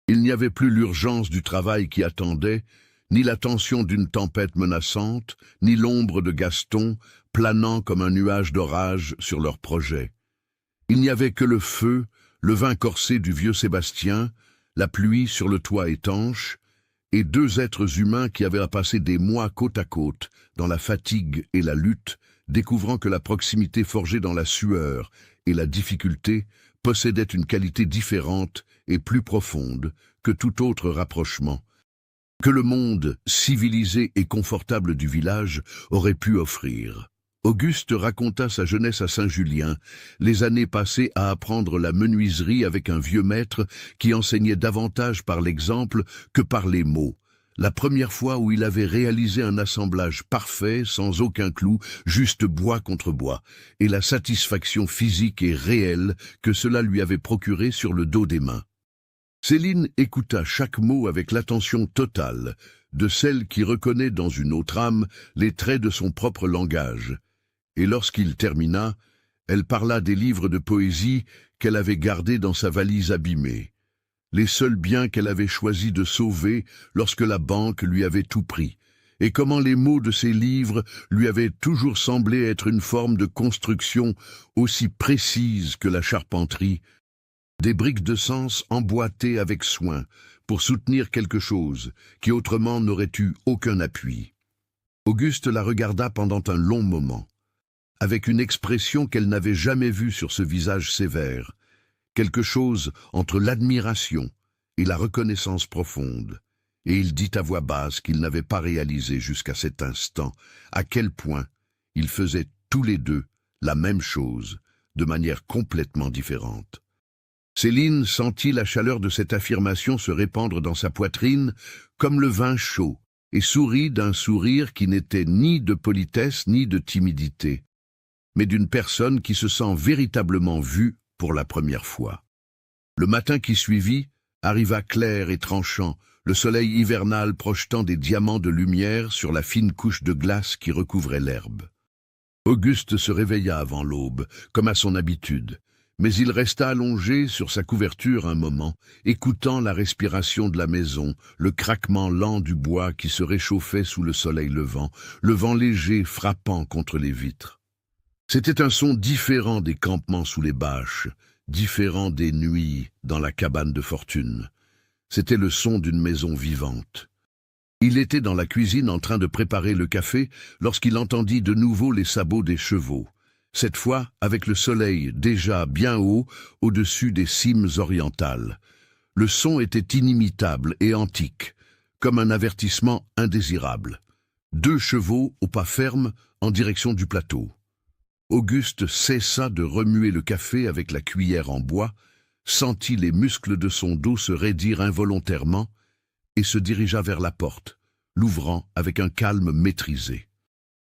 Il n'y avait plus l'urgence du travail qui attendait, ni la tension d'une tempête menaçante, ni l'ombre de Gaston planant comme un nuage d'orage sur leurs projets. Il n'y avait que le feu, le vin corsé du vieux Sébastien, la pluie sur le toit étanche, et 2 êtres humains qui avaient passé des mois côte à côte, dans la fatigue et la lutte, découvrant que la proximité forgée dans la sueur et la difficulté possédait une qualité différente et plus profonde que tout autre rapprochement, que le monde civilisé et confortable du village aurait pu offrir. Auguste raconta sa jeunesse à Saint-Julien, les années passées à apprendre la menuiserie avec un vieux maître qui enseignait davantage par l'exemple que par les mots, la première fois où il avait réalisé un assemblage parfait, sans aucun clou, juste bois contre bois, et la satisfaction physique et réelle que cela lui avait procuré sur le dos des mains. Céline écouta chaque mot avec l'attention totale, de celle qui reconnaît dans une autre âme les traits de son propre langage, et lorsqu'il termina, elle parla des livres de poésie qu'elle avait gardés dans sa valise abîmée, les seuls biens qu'elle avait choisi de sauver lorsque la banque lui avait tout pris, et comment les mots de ces livres lui avaient toujours semblé être une forme de construction aussi précise que la charpenterie, des briques de sens emboîtées avec soin pour soutenir quelque chose qui autrement n'aurait eu aucun appui. Auguste la regarda pendant un long moment, avec une expression qu'elle n'avait jamais vue sur ce visage sévère, quelque chose entre l'admiration et la reconnaissance profonde, et il dit à voix basse qu'il n'avait pas réalisé jusqu'à cet instant à quel point ils faisaient tous les 2 la même chose, de manière complètement différente. Céline sentit la chaleur de cette affirmation se répandre dans sa poitrine comme le vin chaud, et sourit d'un sourire qui n'était ni de politesse ni de timidité, mais d'une personne qui se sent véritablement vue pour la première fois. Le matin qui suivit arriva clair et tranchant, le soleil hivernal projetant des diamants de lumière sur la fine couche de glace qui recouvrait l'herbe. Auguste se réveilla avant l'aube, comme à son habitude, Mais il resta allongé sur sa couverture un moment, écoutant la respiration de la maison, le craquement lent du bois qui se réchauffait sous le soleil levant, le vent léger frappant contre les vitres. C'était un son différent des campements sous les bâches, différent des nuits dans la cabane de fortune. C'était le son d'une maison vivante. Il était dans la cuisine en train de préparer le café lorsqu'il entendit de nouveau les sabots des chevaux. Cette fois avec le soleil déjà bien haut au-dessus des cimes orientales. Le son était inimitable et antique, comme un avertissement indésirable. 2 chevaux au pas ferme en direction du plateau. Auguste cessa de remuer le café avec la cuillère en bois, sentit les muscles de son dos se raidir involontairement et se dirigea vers la porte, l'ouvrant avec un calme maîtrisé.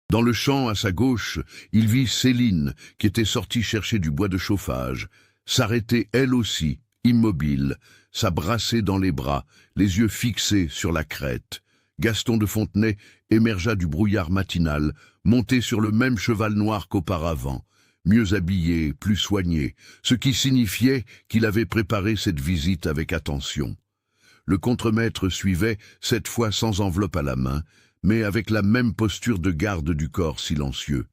Dans le champ à sa gauche, il vit Céline, qui était sortie chercher du bois de chauffage, s'arrêter elle aussi, immobile, sa brassée dans les bras, les yeux fixés sur la crête. Gaston de Fontenay émergea du brouillard matinal, monté sur le même cheval noir qu'auparavant, mieux habillé, plus soigné, ce qui signifiait qu'il avait préparé cette visite avec attention. Le contremaître suivait, cette fois sans enveloppe à la main, mais avec la même posture de garde du corps silencieux.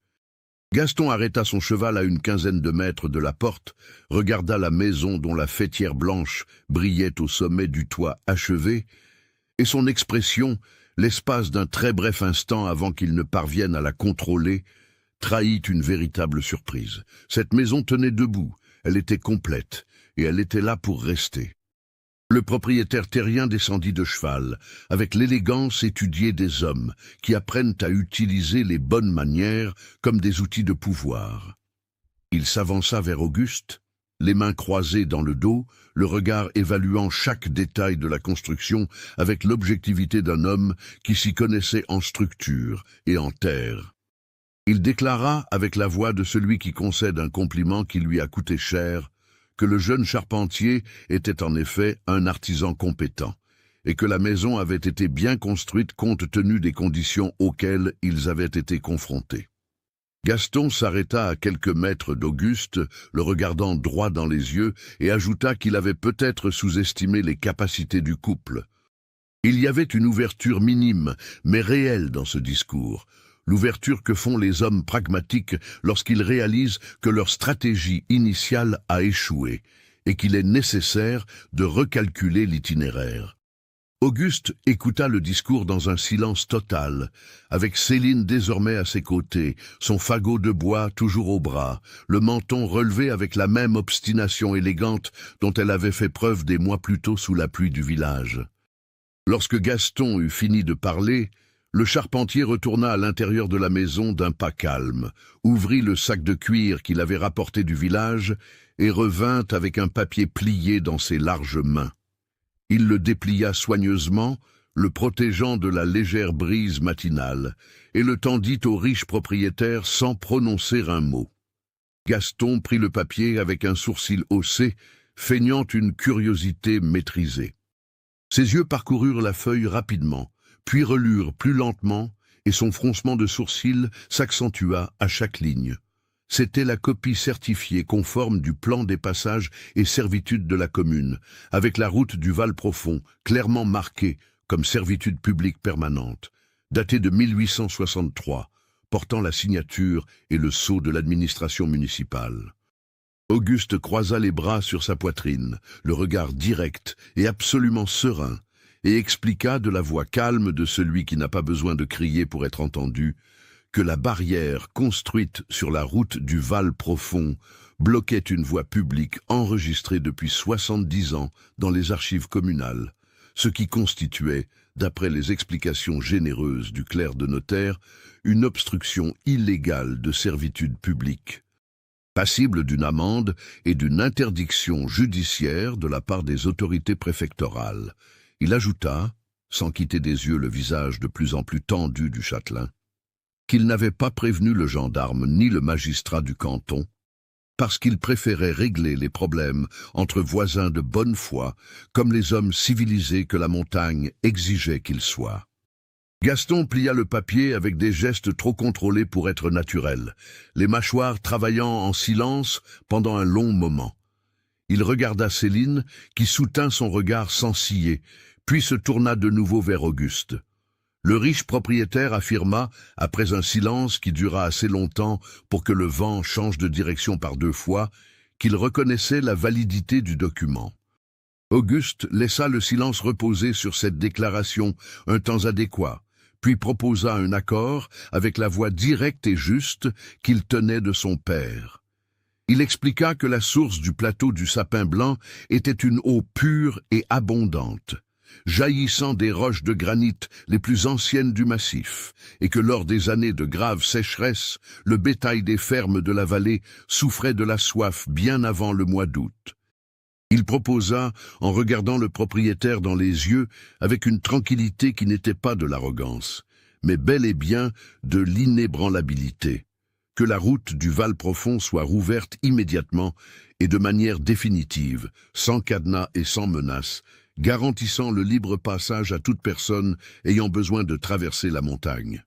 Gaston arrêta son cheval à une quinzaine de mètres de la porte, regarda la maison dont la faîtière blanche brillait au sommet du toit achevé, et son expression, l'espace d'un très bref instant avant qu'il ne parvienne à la contrôler, trahit une véritable surprise. Cette maison tenait debout, elle était complète, et elle était là pour rester. Le propriétaire terrien descendit de cheval, avec l'élégance étudiée des hommes, qui apprennent à utiliser les bonnes manières comme des outils de pouvoir. Il s'avança vers Auguste, les mains croisées dans le dos, le regard évaluant chaque détail de la construction avec l'objectivité d'un homme qui s'y connaissait en structure et en terre. Il déclara avec la voix de celui qui concède un compliment qui lui a coûté cher, que le jeune charpentier était en effet un artisan compétent, et que la maison avait été bien construite compte tenu des conditions auxquelles ils avaient été confrontés. Gaston s'arrêta à quelques mètres d'Auguste, le regardant droit dans les yeux, et ajouta qu'il avait peut-être sous-estimé les capacités du couple. Il y avait une ouverture minime, mais réelle dans ce discours, l'ouverture que font les hommes pragmatiques lorsqu'ils réalisent que leur stratégie initiale a échoué et qu'il est nécessaire de recalculer l'itinéraire. Auguste écouta le discours dans un silence total, avec Céline désormais à ses côtés, son fagot de bois toujours au bras, le menton relevé avec la même obstination élégante dont elle avait fait preuve des mois plus tôt sous la pluie du village. Lorsque Gaston eut fini de parler, le charpentier retourna à l'intérieur de la maison d'un pas calme, ouvrit le sac de cuir qu'il avait rapporté du village et revint avec un papier plié dans ses larges mains. Il le déplia soigneusement, le protégeant de la légère brise matinale, et le tendit au riche propriétaire sans prononcer un mot. Gaston prit le papier avec un sourcil haussé, feignant une curiosité maîtrisée. Ses yeux parcoururent la feuille rapidement, puis relurent plus lentement, et son froncement de sourcils s'accentua à chaque ligne. C'était la copie certifiée conforme du plan des passages et servitudes de la commune, avec la route du Val Profond, clairement marquée comme servitude publique permanente, datée de 1863, portant la signature et le sceau de l'administration municipale. Auguste croisa les bras sur sa poitrine, le regard direct et absolument serein, et expliqua de la voix calme de celui qui n'a pas besoin de crier pour être entendu, que la barrière construite sur la route du Val Profond bloquait une voie publique enregistrée depuis 70 ans dans les archives communales, ce qui constituait, d'après les explications généreuses du clerc de notaire, une obstruction illégale de servitude publique, passible d'une amende et d'une interdiction judiciaire de la part des autorités préfectorales. Il ajouta, sans quitter des yeux le visage de plus en plus tendu du châtelain, qu'il n'avait pas prévenu le gendarme ni le magistrat du canton, parce qu'il préférait régler les problèmes entre voisins de bonne foi, comme les hommes civilisés que la montagne exigeait qu'ils soient. Gaston plia le papier avec des gestes trop contrôlés pour être naturels, les mâchoires travaillant en silence pendant un long moment. Il regarda Céline, qui soutint son regard sans ciller, puis se tourna de nouveau vers Auguste. Le riche propriétaire affirma, après un silence qui dura assez longtemps pour que le vent change de direction par 2 fois, qu'il reconnaissait la validité du document. Auguste laissa le silence reposer sur cette déclaration un temps adéquat, puis proposa un accord avec la voix directe et juste qu'il tenait de son père. Il expliqua que la source du plateau du Sapin Blanc était une eau pure et abondante, jaillissant des roches de granit les plus anciennes du massif, et que lors des années de graves sécheresses, le bétail des fermes de la vallée souffrait de la soif bien avant le mois d'août. Il proposa, en regardant le propriétaire dans les yeux, avec une tranquillité qui n'était pas de l'arrogance, mais bel et bien de l'inébranlabilité, que la route du Val Profond soit rouverte immédiatement et de manière définitive, sans cadenas et sans menace, garantissant le libre passage à toute personne ayant besoin de traverser la montagne.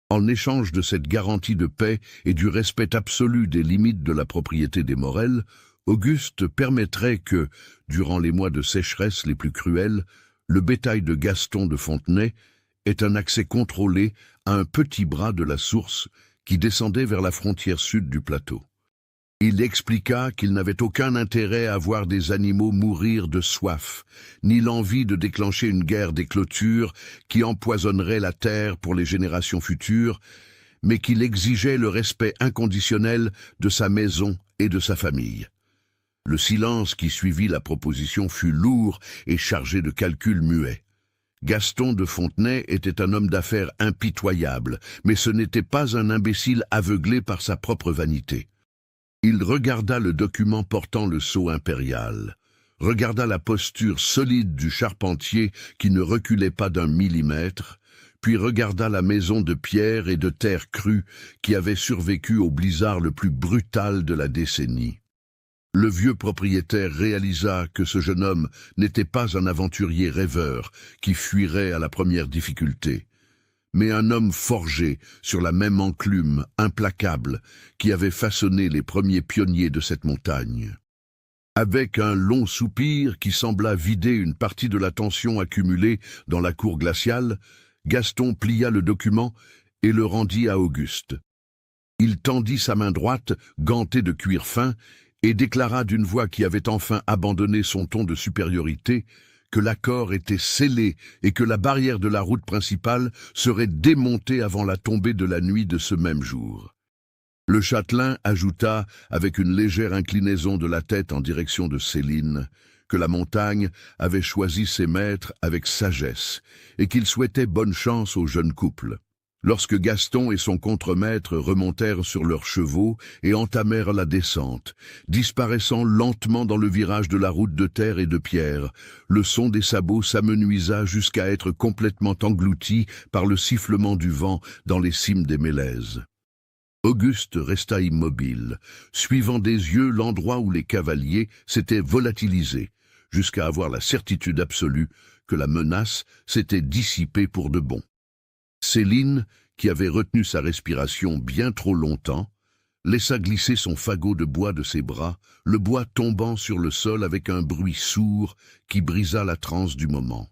En échange de cette garantie de paix et du respect absolu des limites de la propriété des Morel, Auguste permettrait que, durant les mois de sécheresse les plus cruels, le bétail de Gaston de Fontenay ait un accès contrôlé à un petit bras de la source qui descendait vers la frontière sud du plateau. Il expliqua qu'il n'avait aucun intérêt à voir des animaux mourir de soif, ni l'envie de déclencher une guerre des clôtures qui empoisonnerait la terre pour les générations futures, mais qu'il exigeait le respect inconditionnel de sa maison et de sa famille. Le silence qui suivit la proposition fut lourd et chargé de calculs muets. Gaston de Fontenay était un homme d'affaires impitoyable, mais ce n'était pas un imbécile aveuglé par sa propre vanité. Il regarda le document portant le sceau impérial, regarda la posture solide du charpentier qui ne reculait pas d'1 millimètre, puis regarda la maison de pierre et de terre crue qui avait survécu au blizzard le plus brutal de la décennie. Le vieux propriétaire réalisa que ce jeune homme n'était pas un aventurier rêveur qui fuirait à la première difficulté, mais un homme forgé sur la même enclume implacable qui avait façonné les premiers pionniers de cette montagne. Avec un long soupir qui sembla vider une partie de la tension accumulée dans la cour glaciale, Gaston plia le document et le rendit à Auguste. Il tendit sa main droite, gantée de cuir fin, et déclara d'une voix qui avait enfin abandonné son ton de supériorité que l'accord était scellé et que la barrière de la route principale serait démontée avant la tombée de la nuit de ce même jour. Le châtelain ajouta, avec une légère inclinaison de la tête en direction de Céline, que la montagne avait choisi ses maîtres avec sagesse et qu'il souhaitait bonne chance au jeune couple. Lorsque Gaston et son contremaître remontèrent sur leurs chevaux et entamèrent la descente, disparaissant lentement dans le virage de la route de terre et de pierre, le son des sabots s'amenuisa jusqu'à être complètement englouti par le sifflement du vent dans les cimes des mélèzes. Auguste resta immobile, suivant des yeux l'endroit où les cavaliers s'étaient volatilisés, jusqu'à avoir la certitude absolue que la menace s'était dissipée pour de bon. Céline, qui avait retenu sa respiration bien trop longtemps, laissa glisser son fagot de bois de ses bras, le bois tombant sur le sol avec un bruit sourd qui brisa la transe du moment.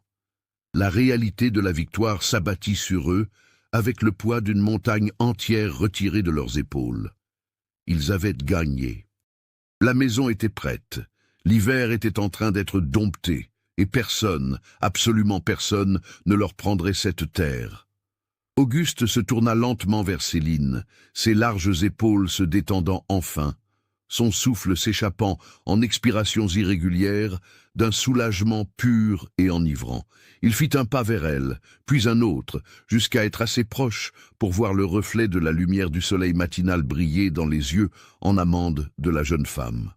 La réalité de la victoire s'abattit sur eux avec le poids d'une montagne entière retirée de leurs épaules. Ils avaient gagné. La maison était prête, l'hiver était en train d'être dompté, et personne, absolument personne, ne leur prendrait cette terre. Auguste se tourna lentement vers Céline, ses larges épaules se détendant enfin, son souffle s'échappant en expirations irrégulières d'un soulagement pur et enivrant. Il fit un pas vers elle, puis un autre, jusqu'à être assez proche pour voir le reflet de la lumière du soleil matinal briller dans les yeux en amande de la jeune femme.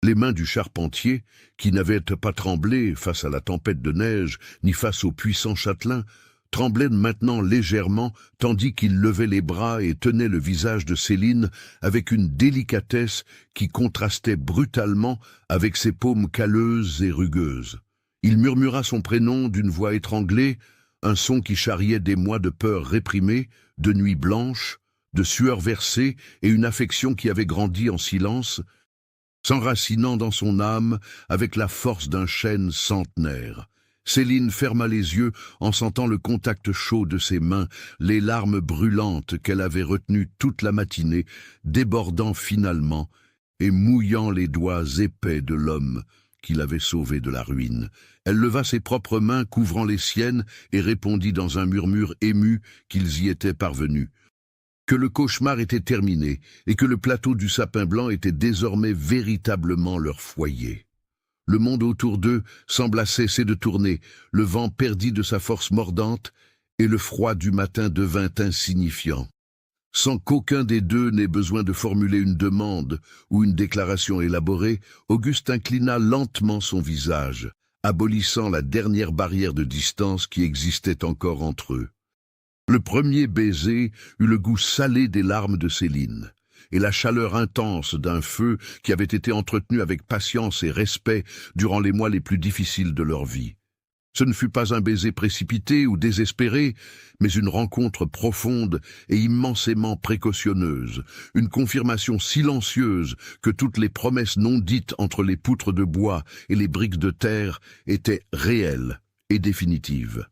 Les mains du charpentier, qui n'avaient pas tremblé face à la tempête de neige ni face au puissant châtelain, tremblait maintenant légèrement, tandis qu'il levait les bras et tenait le visage de Céline avec une délicatesse qui contrastait brutalement avec ses paumes calleuses et rugueuses. Il murmura son prénom d'une voix étranglée, un son qui charriait des mois de peur réprimée, de nuits blanches, de sueur versée et une affection qui avait grandi en silence, s'enracinant dans son âme avec la force d'un chêne centenaire. Céline ferma les yeux en sentant le contact chaud de ses mains, les larmes brûlantes qu'elle avait retenues toute la matinée, débordant finalement et mouillant les doigts épais de l'homme qui l'avait sauvée de la ruine. Elle leva ses propres mains couvrant les siennes et répondit dans un murmure ému qu'ils y étaient parvenus. Que le cauchemar était terminé et que le plateau du sapin blanc était désormais véritablement leur foyer. Le monde autour d'eux sembla cesser de tourner, le vent perdit de sa force mordante et le froid du matin devint insignifiant. Sans qu'aucun des deux n'ait besoin de formuler une demande ou une déclaration élaborée, Auguste inclina lentement son visage, abolissant la dernière barrière de distance qui existait encore entre eux. Le premier baiser eut le goût salé des larmes de Céline, et la chaleur intense d'un feu qui avait été entretenu avec patience et respect durant les mois les plus difficiles de leur vie. Ce ne fut pas un baiser précipité ou désespéré, mais une rencontre profonde et immensément précautionneuse, une confirmation silencieuse que toutes les promesses non dites entre les poutres de bois et les briques de terre étaient réelles et définitives.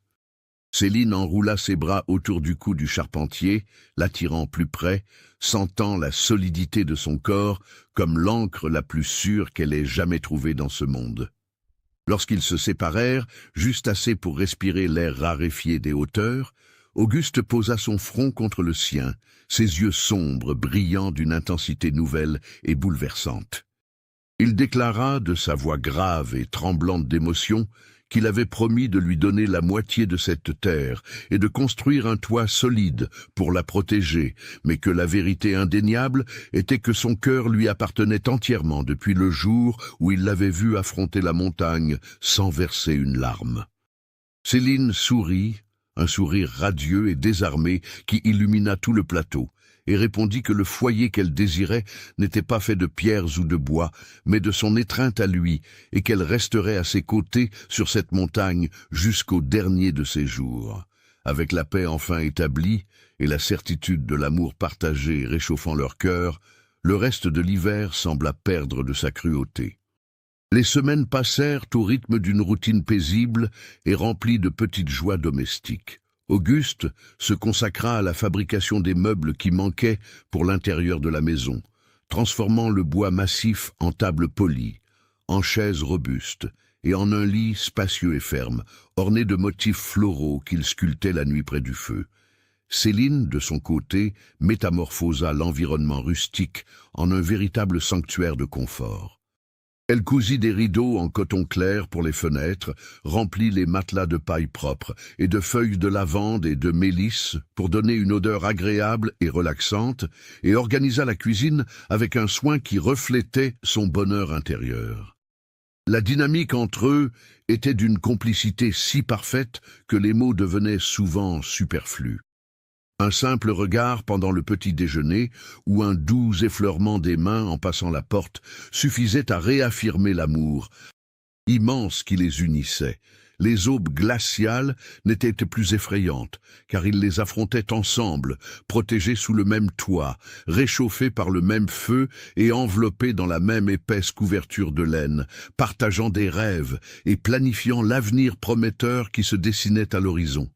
Céline enroula ses bras autour du cou du charpentier, l'attirant plus près, sentant la solidité de son corps comme l'encre la plus sûre qu'elle ait jamais trouvée dans ce monde. Lorsqu'ils se séparèrent, juste assez pour respirer l'air raréfié des hauteurs, Auguste posa son front contre le sien, ses yeux sombres brillant d'une intensité nouvelle et bouleversante. Il déclara, de sa voix grave et tremblante d'émotion, qu'il avait promis de lui donner la moitié de cette terre et de construire un toit solide pour la protéger, mais que la vérité indéniable était que son cœur lui appartenait entièrement depuis le jour où il l'avait vu affronter la montagne sans verser une larme. Céline sourit, un sourire radieux et désarmé qui illumina tout le plateau, et répondit que le foyer qu'elle désirait n'était pas fait de pierres ou de bois, mais de son étreinte à lui, et qu'elle resterait à ses côtés sur cette montagne jusqu'au dernier de ses jours. Avec la paix enfin établie, et la certitude de l'amour partagé réchauffant leur cœur, le reste de l'hiver sembla perdre de sa cruauté. Les semaines passèrent au rythme d'une routine paisible et remplie de petites joies domestiques. Auguste se consacra à la fabrication des meubles qui manquaient pour l'intérieur de la maison, transformant le bois massif en table polie, en chaises robustes et en un lit spacieux et ferme, orné de motifs floraux qu'il sculptait la nuit près du feu. Céline, de son côté, métamorphosa l'environnement rustique en un véritable sanctuaire de confort. Elle cousit des rideaux en coton clair pour les fenêtres, remplit les matelas de paille propre et de feuilles de lavande et de mélisse pour donner une odeur agréable et relaxante, et organisa la cuisine avec un soin qui reflétait son bonheur intérieur. La dynamique entre eux était d'une complicité si parfaite que les mots devenaient souvent superflus. Un simple regard pendant le petit déjeuner ou un doux effleurement des mains en passant la porte suffisait à réaffirmer l'amour immense qui les unissait. Les aubes glaciales n'étaient plus effrayantes, car ils les affrontaient ensemble, protégés sous le même toit, réchauffés par le même feu et enveloppés dans la même épaisse couverture de laine, partageant des rêves et planifiant l'avenir prometteur qui se dessinait à l'horizon.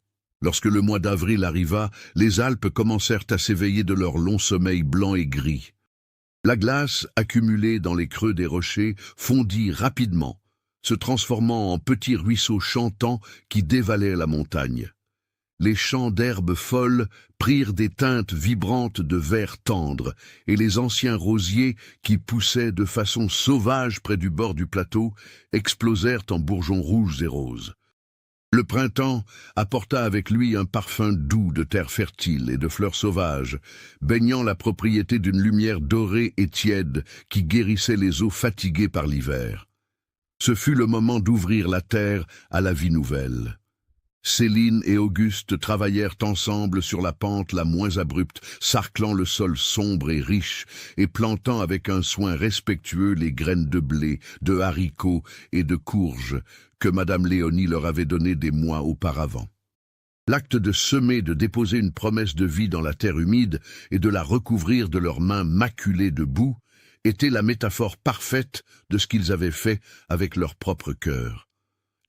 Lorsque le mois d'avril arriva, les Alpes commencèrent à s'éveiller de leur long sommeil blanc et gris. La glace, accumulée dans les creux des rochers, fondit rapidement, se transformant en petits ruisseaux chantants qui dévalaient la montagne. Les champs d'herbes folles prirent des teintes vibrantes de vert tendre, et les anciens rosiers qui poussaient de façon sauvage près du bord du plateau explosèrent en bourgeons rouges et roses. Le printemps apporta avec lui un parfum doux de terre fertile et de fleurs sauvages, baignant la propriété d'une lumière dorée et tiède qui guérissait les os fatigués par l'hiver. Ce fut le moment d'ouvrir la terre à la vie nouvelle. Céline et Auguste travaillèrent ensemble sur la pente la moins abrupte, sarclant le sol sombre et riche et plantant avec un soin respectueux les graines de blé, de haricots et de courges que Madame Léonie leur avait données des mois auparavant. L'acte de semer, de déposer une promesse de vie dans la terre humide et de la recouvrir de leurs mains maculées de boue était la métaphore parfaite de ce qu'ils avaient fait avec leur propre cœur.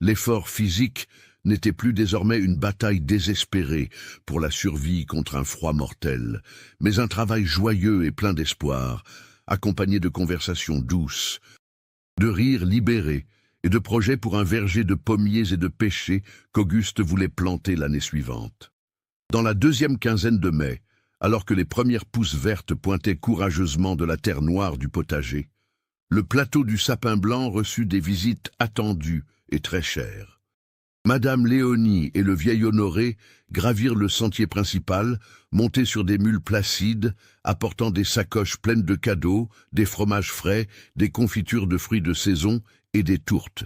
L'effort physique n'était plus désormais une bataille désespérée pour la survie contre un froid mortel, mais un travail joyeux et plein d'espoir, accompagné de conversations douces, de rires libérés et de projets pour un verger de pommiers et de pêchers qu'Auguste voulait planter l'année suivante. Dans la deuxième quinzaine de mai, alors que les premières pousses vertes pointaient courageusement de la terre noire du potager, le plateau du sapin blanc reçut des visites attendues et très chères. Madame Léonie et le vieil Honoré gravirent le sentier principal, montés sur des mules placides, apportant des sacoches pleines de cadeaux, des fromages frais, des confitures de fruits de saison et des tourtes.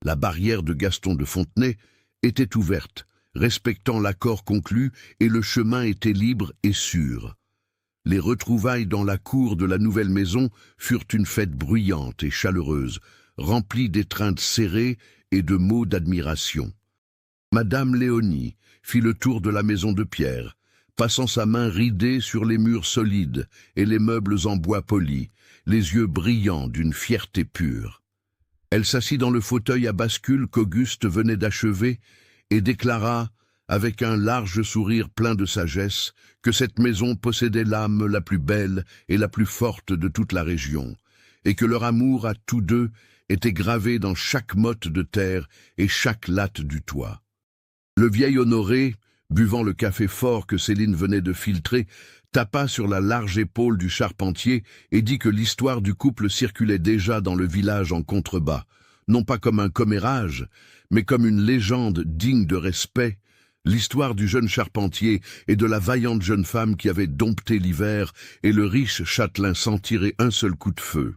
La barrière de Gaston de Fontenay était ouverte, respectant l'accord conclu, et le chemin était libre et sûr. Les retrouvailles dans la cour de la nouvelle maison furent une fête bruyante et chaleureuse, remplie d'étreintes serrées et de mots d'admiration. Madame Léonie fit le tour de la maison de pierre, passant sa main ridée sur les murs solides et les meubles en bois poli, les yeux brillants d'une fierté pure. Elle s'assit dans le fauteuil à bascule qu'Auguste venait d'achever et déclara, avec un large sourire plein de sagesse, que cette maison possédait l'âme la plus belle et la plus forte de toute la région, et que leur amour à tous deux était gravé dans chaque motte de terre et chaque latte du toit. Le vieil Honoré, buvant le café fort que Céline venait de filtrer, tapa sur la large épaule du charpentier et dit que l'histoire du couple circulait déjà dans le village en contrebas, non pas comme un commérage, mais comme une légende digne de respect, l'histoire du jeune charpentier et de la vaillante jeune femme qui avait dompté l'hiver et le riche châtelain sans tirer un seul coup de feu.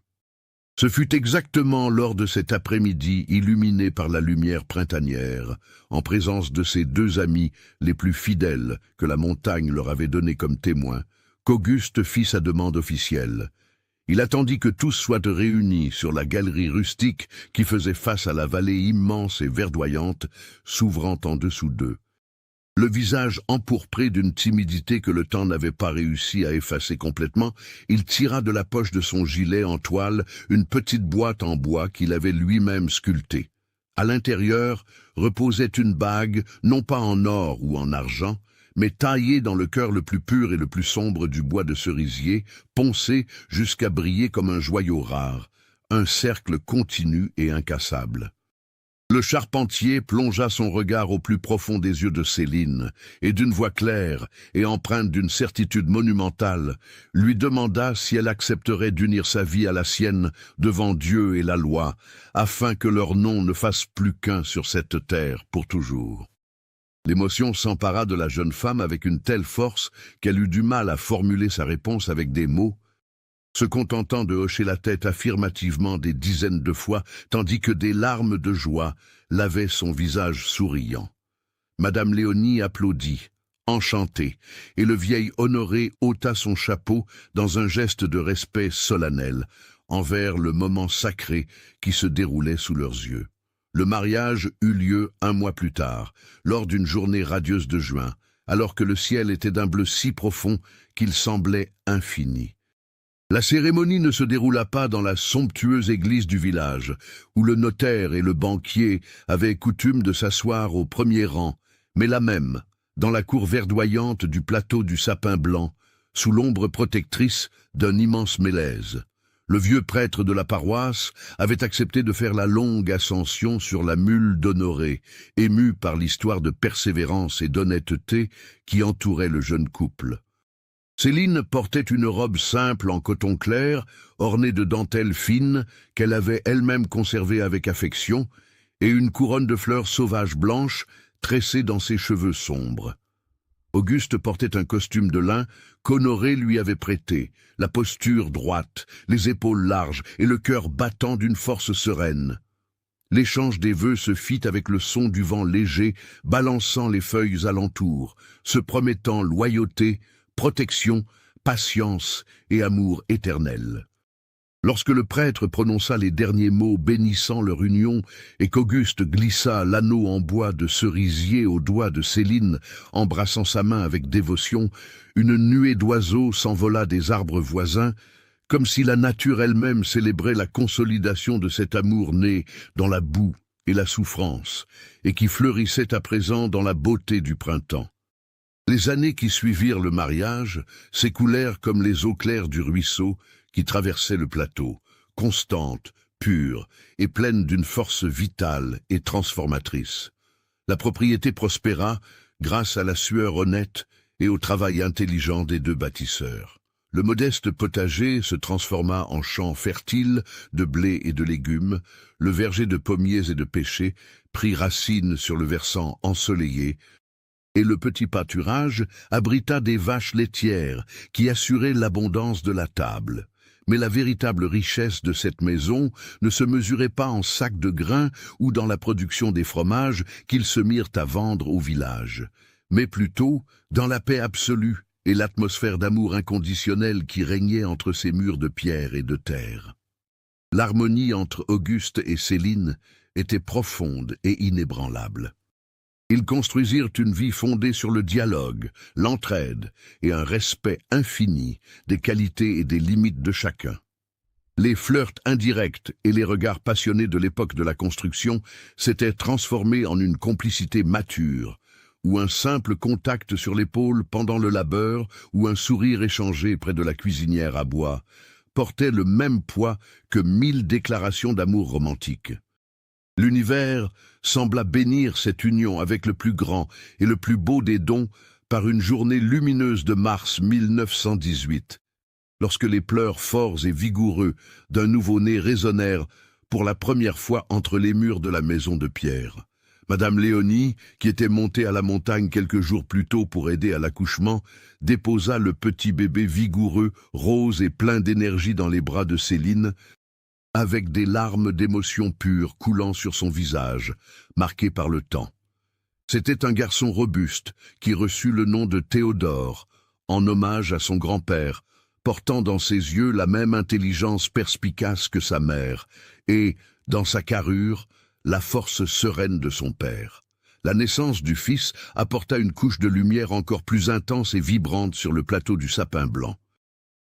Ce fut exactement lors de cet après-midi illuminé par la lumière printanière, en présence de ces deux amis les plus fidèles que la montagne leur avait donnés comme témoins, qu'Auguste fit sa demande officielle. Il attendit que tous soient réunis sur la galerie rustique qui faisait face à la vallée immense et verdoyante, s'ouvrant en dessous d'eux. Le visage empourpré d'une timidité que le temps n'avait pas réussi à effacer complètement, il tira de la poche de son gilet en toile une petite boîte en bois qu'il avait lui-même sculptée. À l'intérieur reposait une bague, non pas en or ou en argent, mais taillée dans le cœur le plus pur et le plus sombre du bois de cerisier, poncé jusqu'à briller comme un joyau rare, un cercle continu et incassable. Le charpentier plongea son regard au plus profond des yeux de Céline, et d'une voix claire et empreinte d'une certitude monumentale, lui demanda si elle accepterait d'unir sa vie à la sienne devant Dieu et la loi, afin que leur nom ne fasse plus qu'un sur cette terre pour toujours. L'émotion s'empara de la jeune femme avec une telle force qu'elle eut du mal à formuler sa réponse avec des mots, se contentant de hocher la tête affirmativement des dizaines de fois, tandis que des larmes de joie lavaient son visage souriant. Madame Léonie applaudit, enchantée, et le vieil Honoré ôta son chapeau dans un geste de respect solennel, envers le moment sacré qui se déroulait sous leurs yeux. Le mariage eut lieu un mois plus tard, lors d'une journée radieuse de juin, alors que le ciel était d'un bleu si profond qu'il semblait infini. La cérémonie ne se déroula pas dans la somptueuse église du village, où le notaire et le banquier avaient coutume de s'asseoir au premier rang, mais la même, dans la cour verdoyante du plateau du sapin blanc, sous l'ombre protectrice d'un immense mélèze. Le vieux prêtre de la paroisse avait accepté de faire la longue ascension sur la mule d'Honoré, ému par l'histoire de persévérance et d'honnêteté qui entourait le jeune couple. Céline portait une robe simple en coton clair, ornée de dentelles fines, qu'elle avait elle-même conservée avec affection, et une couronne de fleurs sauvages blanches tressée dans ses cheveux sombres. Auguste portait un costume de lin qu'Honoré lui avait prêté, la posture droite, les épaules larges et le cœur battant d'une force sereine. L'échange des vœux se fit avec le son du vent léger, balançant les feuilles alentour, se promettant loyauté, protection, patience et amour éternel. Lorsque le prêtre prononça les derniers mots bénissant leur union et qu'Auguste glissa l'anneau en bois de cerisier au doigt de Céline, embrassant sa main avec dévotion, une nuée d'oiseaux s'envola des arbres voisins, comme si la nature elle-même célébrait la consolidation de cet amour né dans la boue et la souffrance, et qui fleurissait à présent dans la beauté du printemps. Les années qui suivirent le mariage s'écoulèrent comme les eaux claires du ruisseau qui traversait le plateau, constantes, pures et pleines d'une force vitale et transformatrice. La propriété prospéra grâce à la sueur honnête et au travail intelligent des deux bâtisseurs. Le modeste potager se transforma en champ fertile de blé et de légumes, le verger de pommiers et de pêchers prit racine sur le versant ensoleillé, et le petit pâturage abrita des vaches laitières qui assuraient l'abondance de la table. Mais la véritable richesse de cette maison ne se mesurait pas en sacs de grains ou dans la production des fromages qu'ils se mirent à vendre au village, mais plutôt dans la paix absolue et l'atmosphère d'amour inconditionnel qui régnait entre ces murs de pierre et de terre. L'harmonie entre Auguste et Céline était profonde et inébranlable. Ils construisirent une vie fondée sur le dialogue, l'entraide et un respect infini des qualités et des limites de chacun. Les flirts indirects et les regards passionnés de l'époque de la construction s'étaient transformés en une complicité mature, où un simple contact sur l'épaule pendant le labeur ou un sourire échangé près de la cuisinière à bois portait le même poids que 1000 déclarations d'amour romantique. L'univers sembla bénir cette union avec le plus grand et le plus beau des dons par une journée lumineuse de mars 1918, lorsque les pleurs forts et vigoureux d'un nouveau-né résonnèrent pour la première fois entre les murs de la maison de pierre. Madame Léonie, qui était montée à la montagne quelques jours plus tôt pour aider à l'accouchement, déposa le petit bébé vigoureux, rose et plein d'énergie dans les bras de Céline, avec des larmes d'émotion pure coulant sur son visage, marqué par le temps. C'était un garçon robuste qui reçut le nom de Théodore, en hommage à son grand-père, portant dans ses yeux la même intelligence perspicace que sa mère, et, dans sa carrure, la force sereine de son père. La naissance du fils apporta une couche de lumière encore plus intense et vibrante sur le plateau du sapin blanc.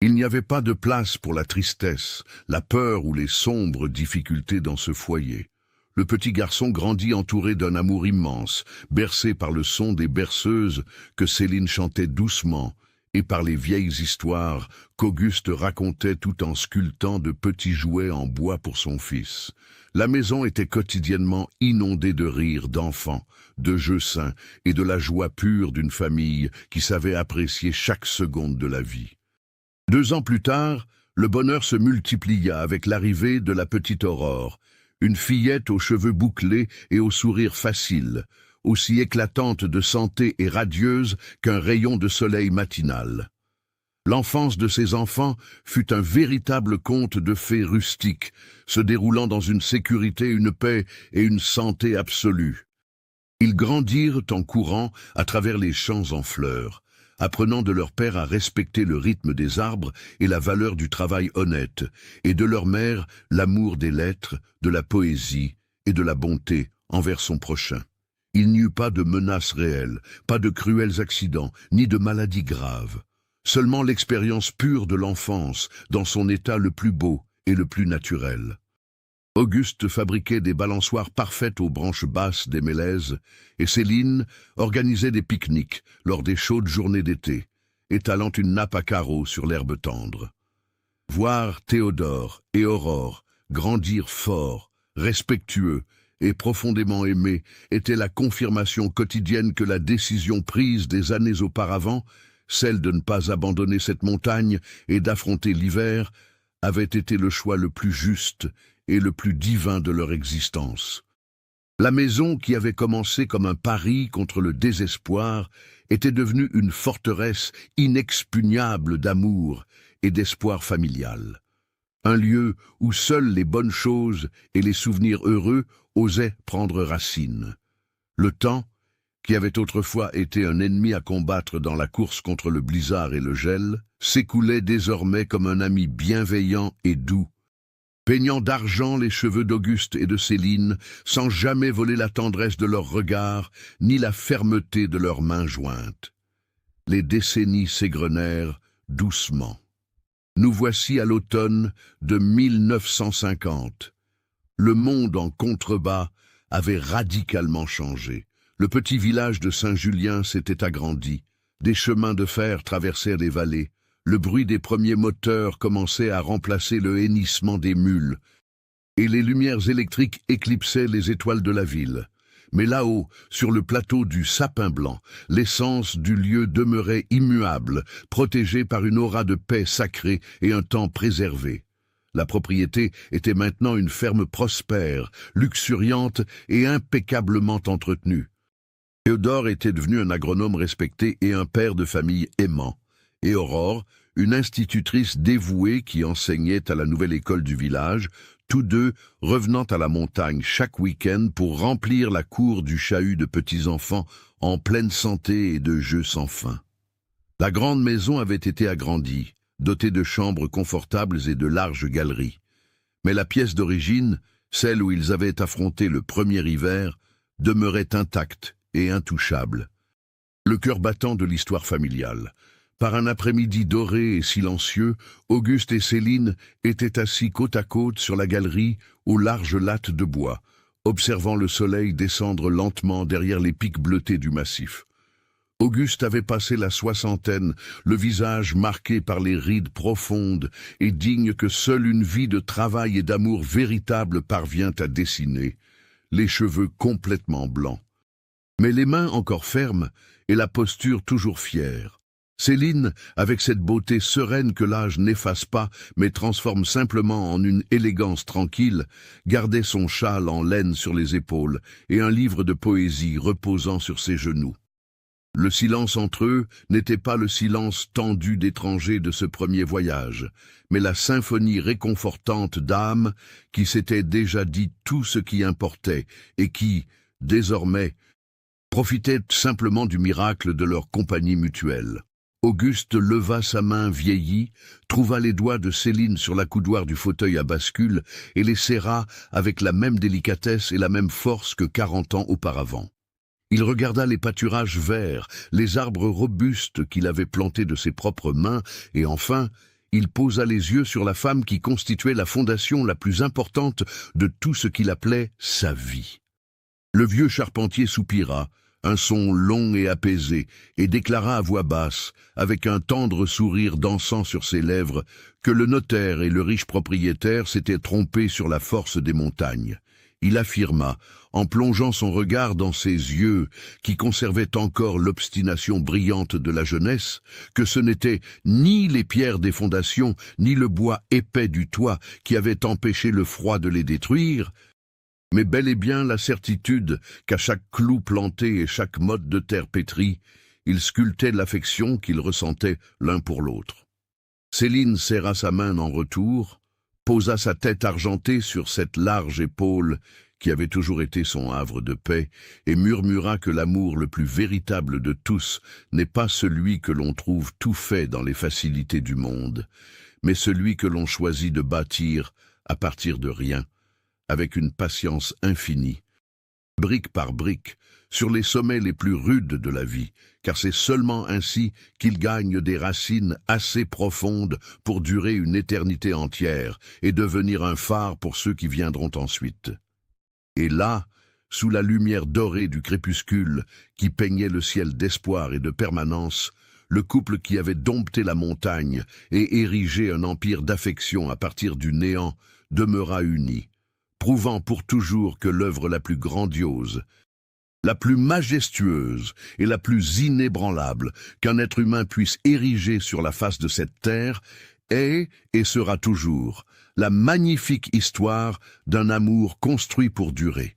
Il n'y avait pas de place pour la tristesse, la peur ou les sombres difficultés dans ce foyer. Le petit garçon grandit entouré d'un amour immense, bercé par le son des berceuses que Céline chantait doucement et par les vieilles histoires qu'Auguste racontait tout en sculptant de petits jouets en bois pour son fils. La maison était quotidiennement inondée de rires d'enfants, de jeux sains et de la joie pure d'une famille qui savait apprécier chaque seconde de la vie. 2 ans plus tard, le bonheur se multiplia avec l'arrivée de la petite Aurore, une fillette aux cheveux bouclés et au sourire facile, aussi éclatante de santé et radieuse qu'un rayon de soleil matinal. L'enfance de ces enfants fut un véritable conte de fées rustiques, se déroulant dans une sécurité, une paix et une santé absolue. Ils grandirent en courant à travers les champs en fleurs, apprenant de leur père à respecter le rythme des arbres et la valeur du travail honnête, et de leur mère l'amour des lettres, de la poésie et de la bonté envers son prochain. Il n'y eut pas de menaces réelles, pas de cruels accidents, ni de maladies graves. Seulement l'expérience pure de l'enfance, dans son état le plus beau et le plus naturel. Auguste fabriquait des balançoires parfaites aux branches basses des mélèzes, et Céline organisait des pique-niques lors des chaudes journées d'été, étalant une nappe à carreaux sur l'herbe tendre. Voir Théodore et Aurore grandir forts, respectueux et profondément aimés était la confirmation quotidienne que la décision prise des années auparavant, celle de ne pas abandonner cette montagne et d'affronter l'hiver, avait été le choix le plus juste et le plus divin de leur existence. La maison, qui avait commencé comme un pari contre le désespoir, était devenue une forteresse inexpugnable d'amour et d'espoir familial. Un lieu où seules les bonnes choses et les souvenirs heureux osaient prendre racine. Le temps, qui avait autrefois été un ennemi à combattre dans la course contre le blizzard et le gel, s'écoulait désormais comme un ami bienveillant et doux, peignant d'argent les cheveux d'Auguste et de Céline, sans jamais voler la tendresse de leurs regards, ni la fermeté de leurs mains jointes. Les décennies s'égrenèrent doucement. Nous voici à l'automne de 1950. Le monde en contrebas avait radicalement changé. Le petit village de Saint-Julien s'était agrandi. Des chemins de fer traversèrent les vallées. Le bruit des premiers moteurs commençait à remplacer le hennissement des mules, et les lumières électriques éclipsaient les étoiles de la ville. Mais là-haut, sur le plateau du Sapin Blanc, l'essence du lieu demeurait immuable, protégée par une aura de paix sacrée et un temps préservé. La propriété était maintenant une ferme prospère, luxuriante et impeccablement entretenue. Théodore était devenu un agronome respecté et un père de famille aimant, et Aurore, une institutrice dévouée qui enseignait à la nouvelle école du village, tous deux revenant à la montagne chaque week-end pour remplir la cour du chahut de petits-enfants en pleine santé et de jeux sans fin. La grande maison avait été agrandie, dotée de chambres confortables et de larges galeries. Mais la pièce d'origine, celle où ils avaient affronté le premier hiver, demeurait intacte et intouchable. Le cœur battant de l'histoire familiale. Par un après-midi doré et silencieux, Auguste et Céline étaient assis côte à côte sur la galerie aux larges lattes de bois, observant le soleil descendre lentement derrière les pics bleutés du massif. Auguste avait passé la soixantaine, le visage marqué par les rides profondes et dignes que seule une vie de travail et d'amour véritable parvient à dessiner, les cheveux complètement blancs. Mais les mains encore fermes et la posture toujours fière. Céline, avec cette beauté sereine que l'âge n'efface pas, mais transforme simplement en une élégance tranquille, gardait son châle en laine sur les épaules et un livre de poésie reposant sur ses genoux. Le silence entre eux n'était pas le silence tendu d'étrangers de ce premier voyage, mais la symphonie réconfortante d'âmes qui s'étaient déjà dit tout ce qui importait et qui, désormais, profitaient simplement du miracle de leur compagnie mutuelle. Auguste leva sa main vieillie, trouva les doigts de Céline sur l'accoudoir du fauteuil à bascule et les serra avec la même délicatesse et la même force que 40 ans auparavant. Il regarda les pâturages verts, les arbres robustes qu'il avait plantés de ses propres mains, et enfin, il posa les yeux sur la femme qui constituait la fondation la plus importante de tout ce qu'il appelait sa vie. Le vieux charpentier soupira, un son long et apaisé, et déclara à voix basse, avec un tendre sourire dansant sur ses lèvres, que le notaire et le riche propriétaire s'étaient trompés sur la force des montagnes. Il affirma, en plongeant son regard dans ses yeux, qui conservaient encore l'obstination brillante de la jeunesse, que ce n'étaient ni les pierres des fondations, ni le bois épais du toit qui avaient empêché le froid de les détruire, mais bel et bien la certitude qu'à chaque clou planté et chaque motte de terre pétrie, ils sculptaient l'affection qu'ils ressentaient l'un pour l'autre. Céline serra sa main en retour, posa sa tête argentée sur cette large épaule qui avait toujours été son havre de paix, et murmura que l'amour le plus véritable de tous n'est pas celui que l'on trouve tout fait dans les facilités du monde, mais celui que l'on choisit de bâtir à partir de rien, avec une patience infinie, brique par brique, sur les sommets les plus rudes de la vie, car c'est seulement ainsi qu'il gagne des racines assez profondes pour durer une éternité entière et devenir un phare pour ceux qui viendront ensuite. Et là, sous la lumière dorée du crépuscule qui peignait le ciel d'espoir et de permanence, le couple qui avait dompté la montagne et érigé un empire d'affection à partir du néant demeura uni, prouvant pour toujours que l'œuvre la plus grandiose, la plus majestueuse et la plus inébranlable qu'un être humain puisse ériger sur la face de cette terre est et sera toujours la magnifique histoire d'un amour construit pour durer.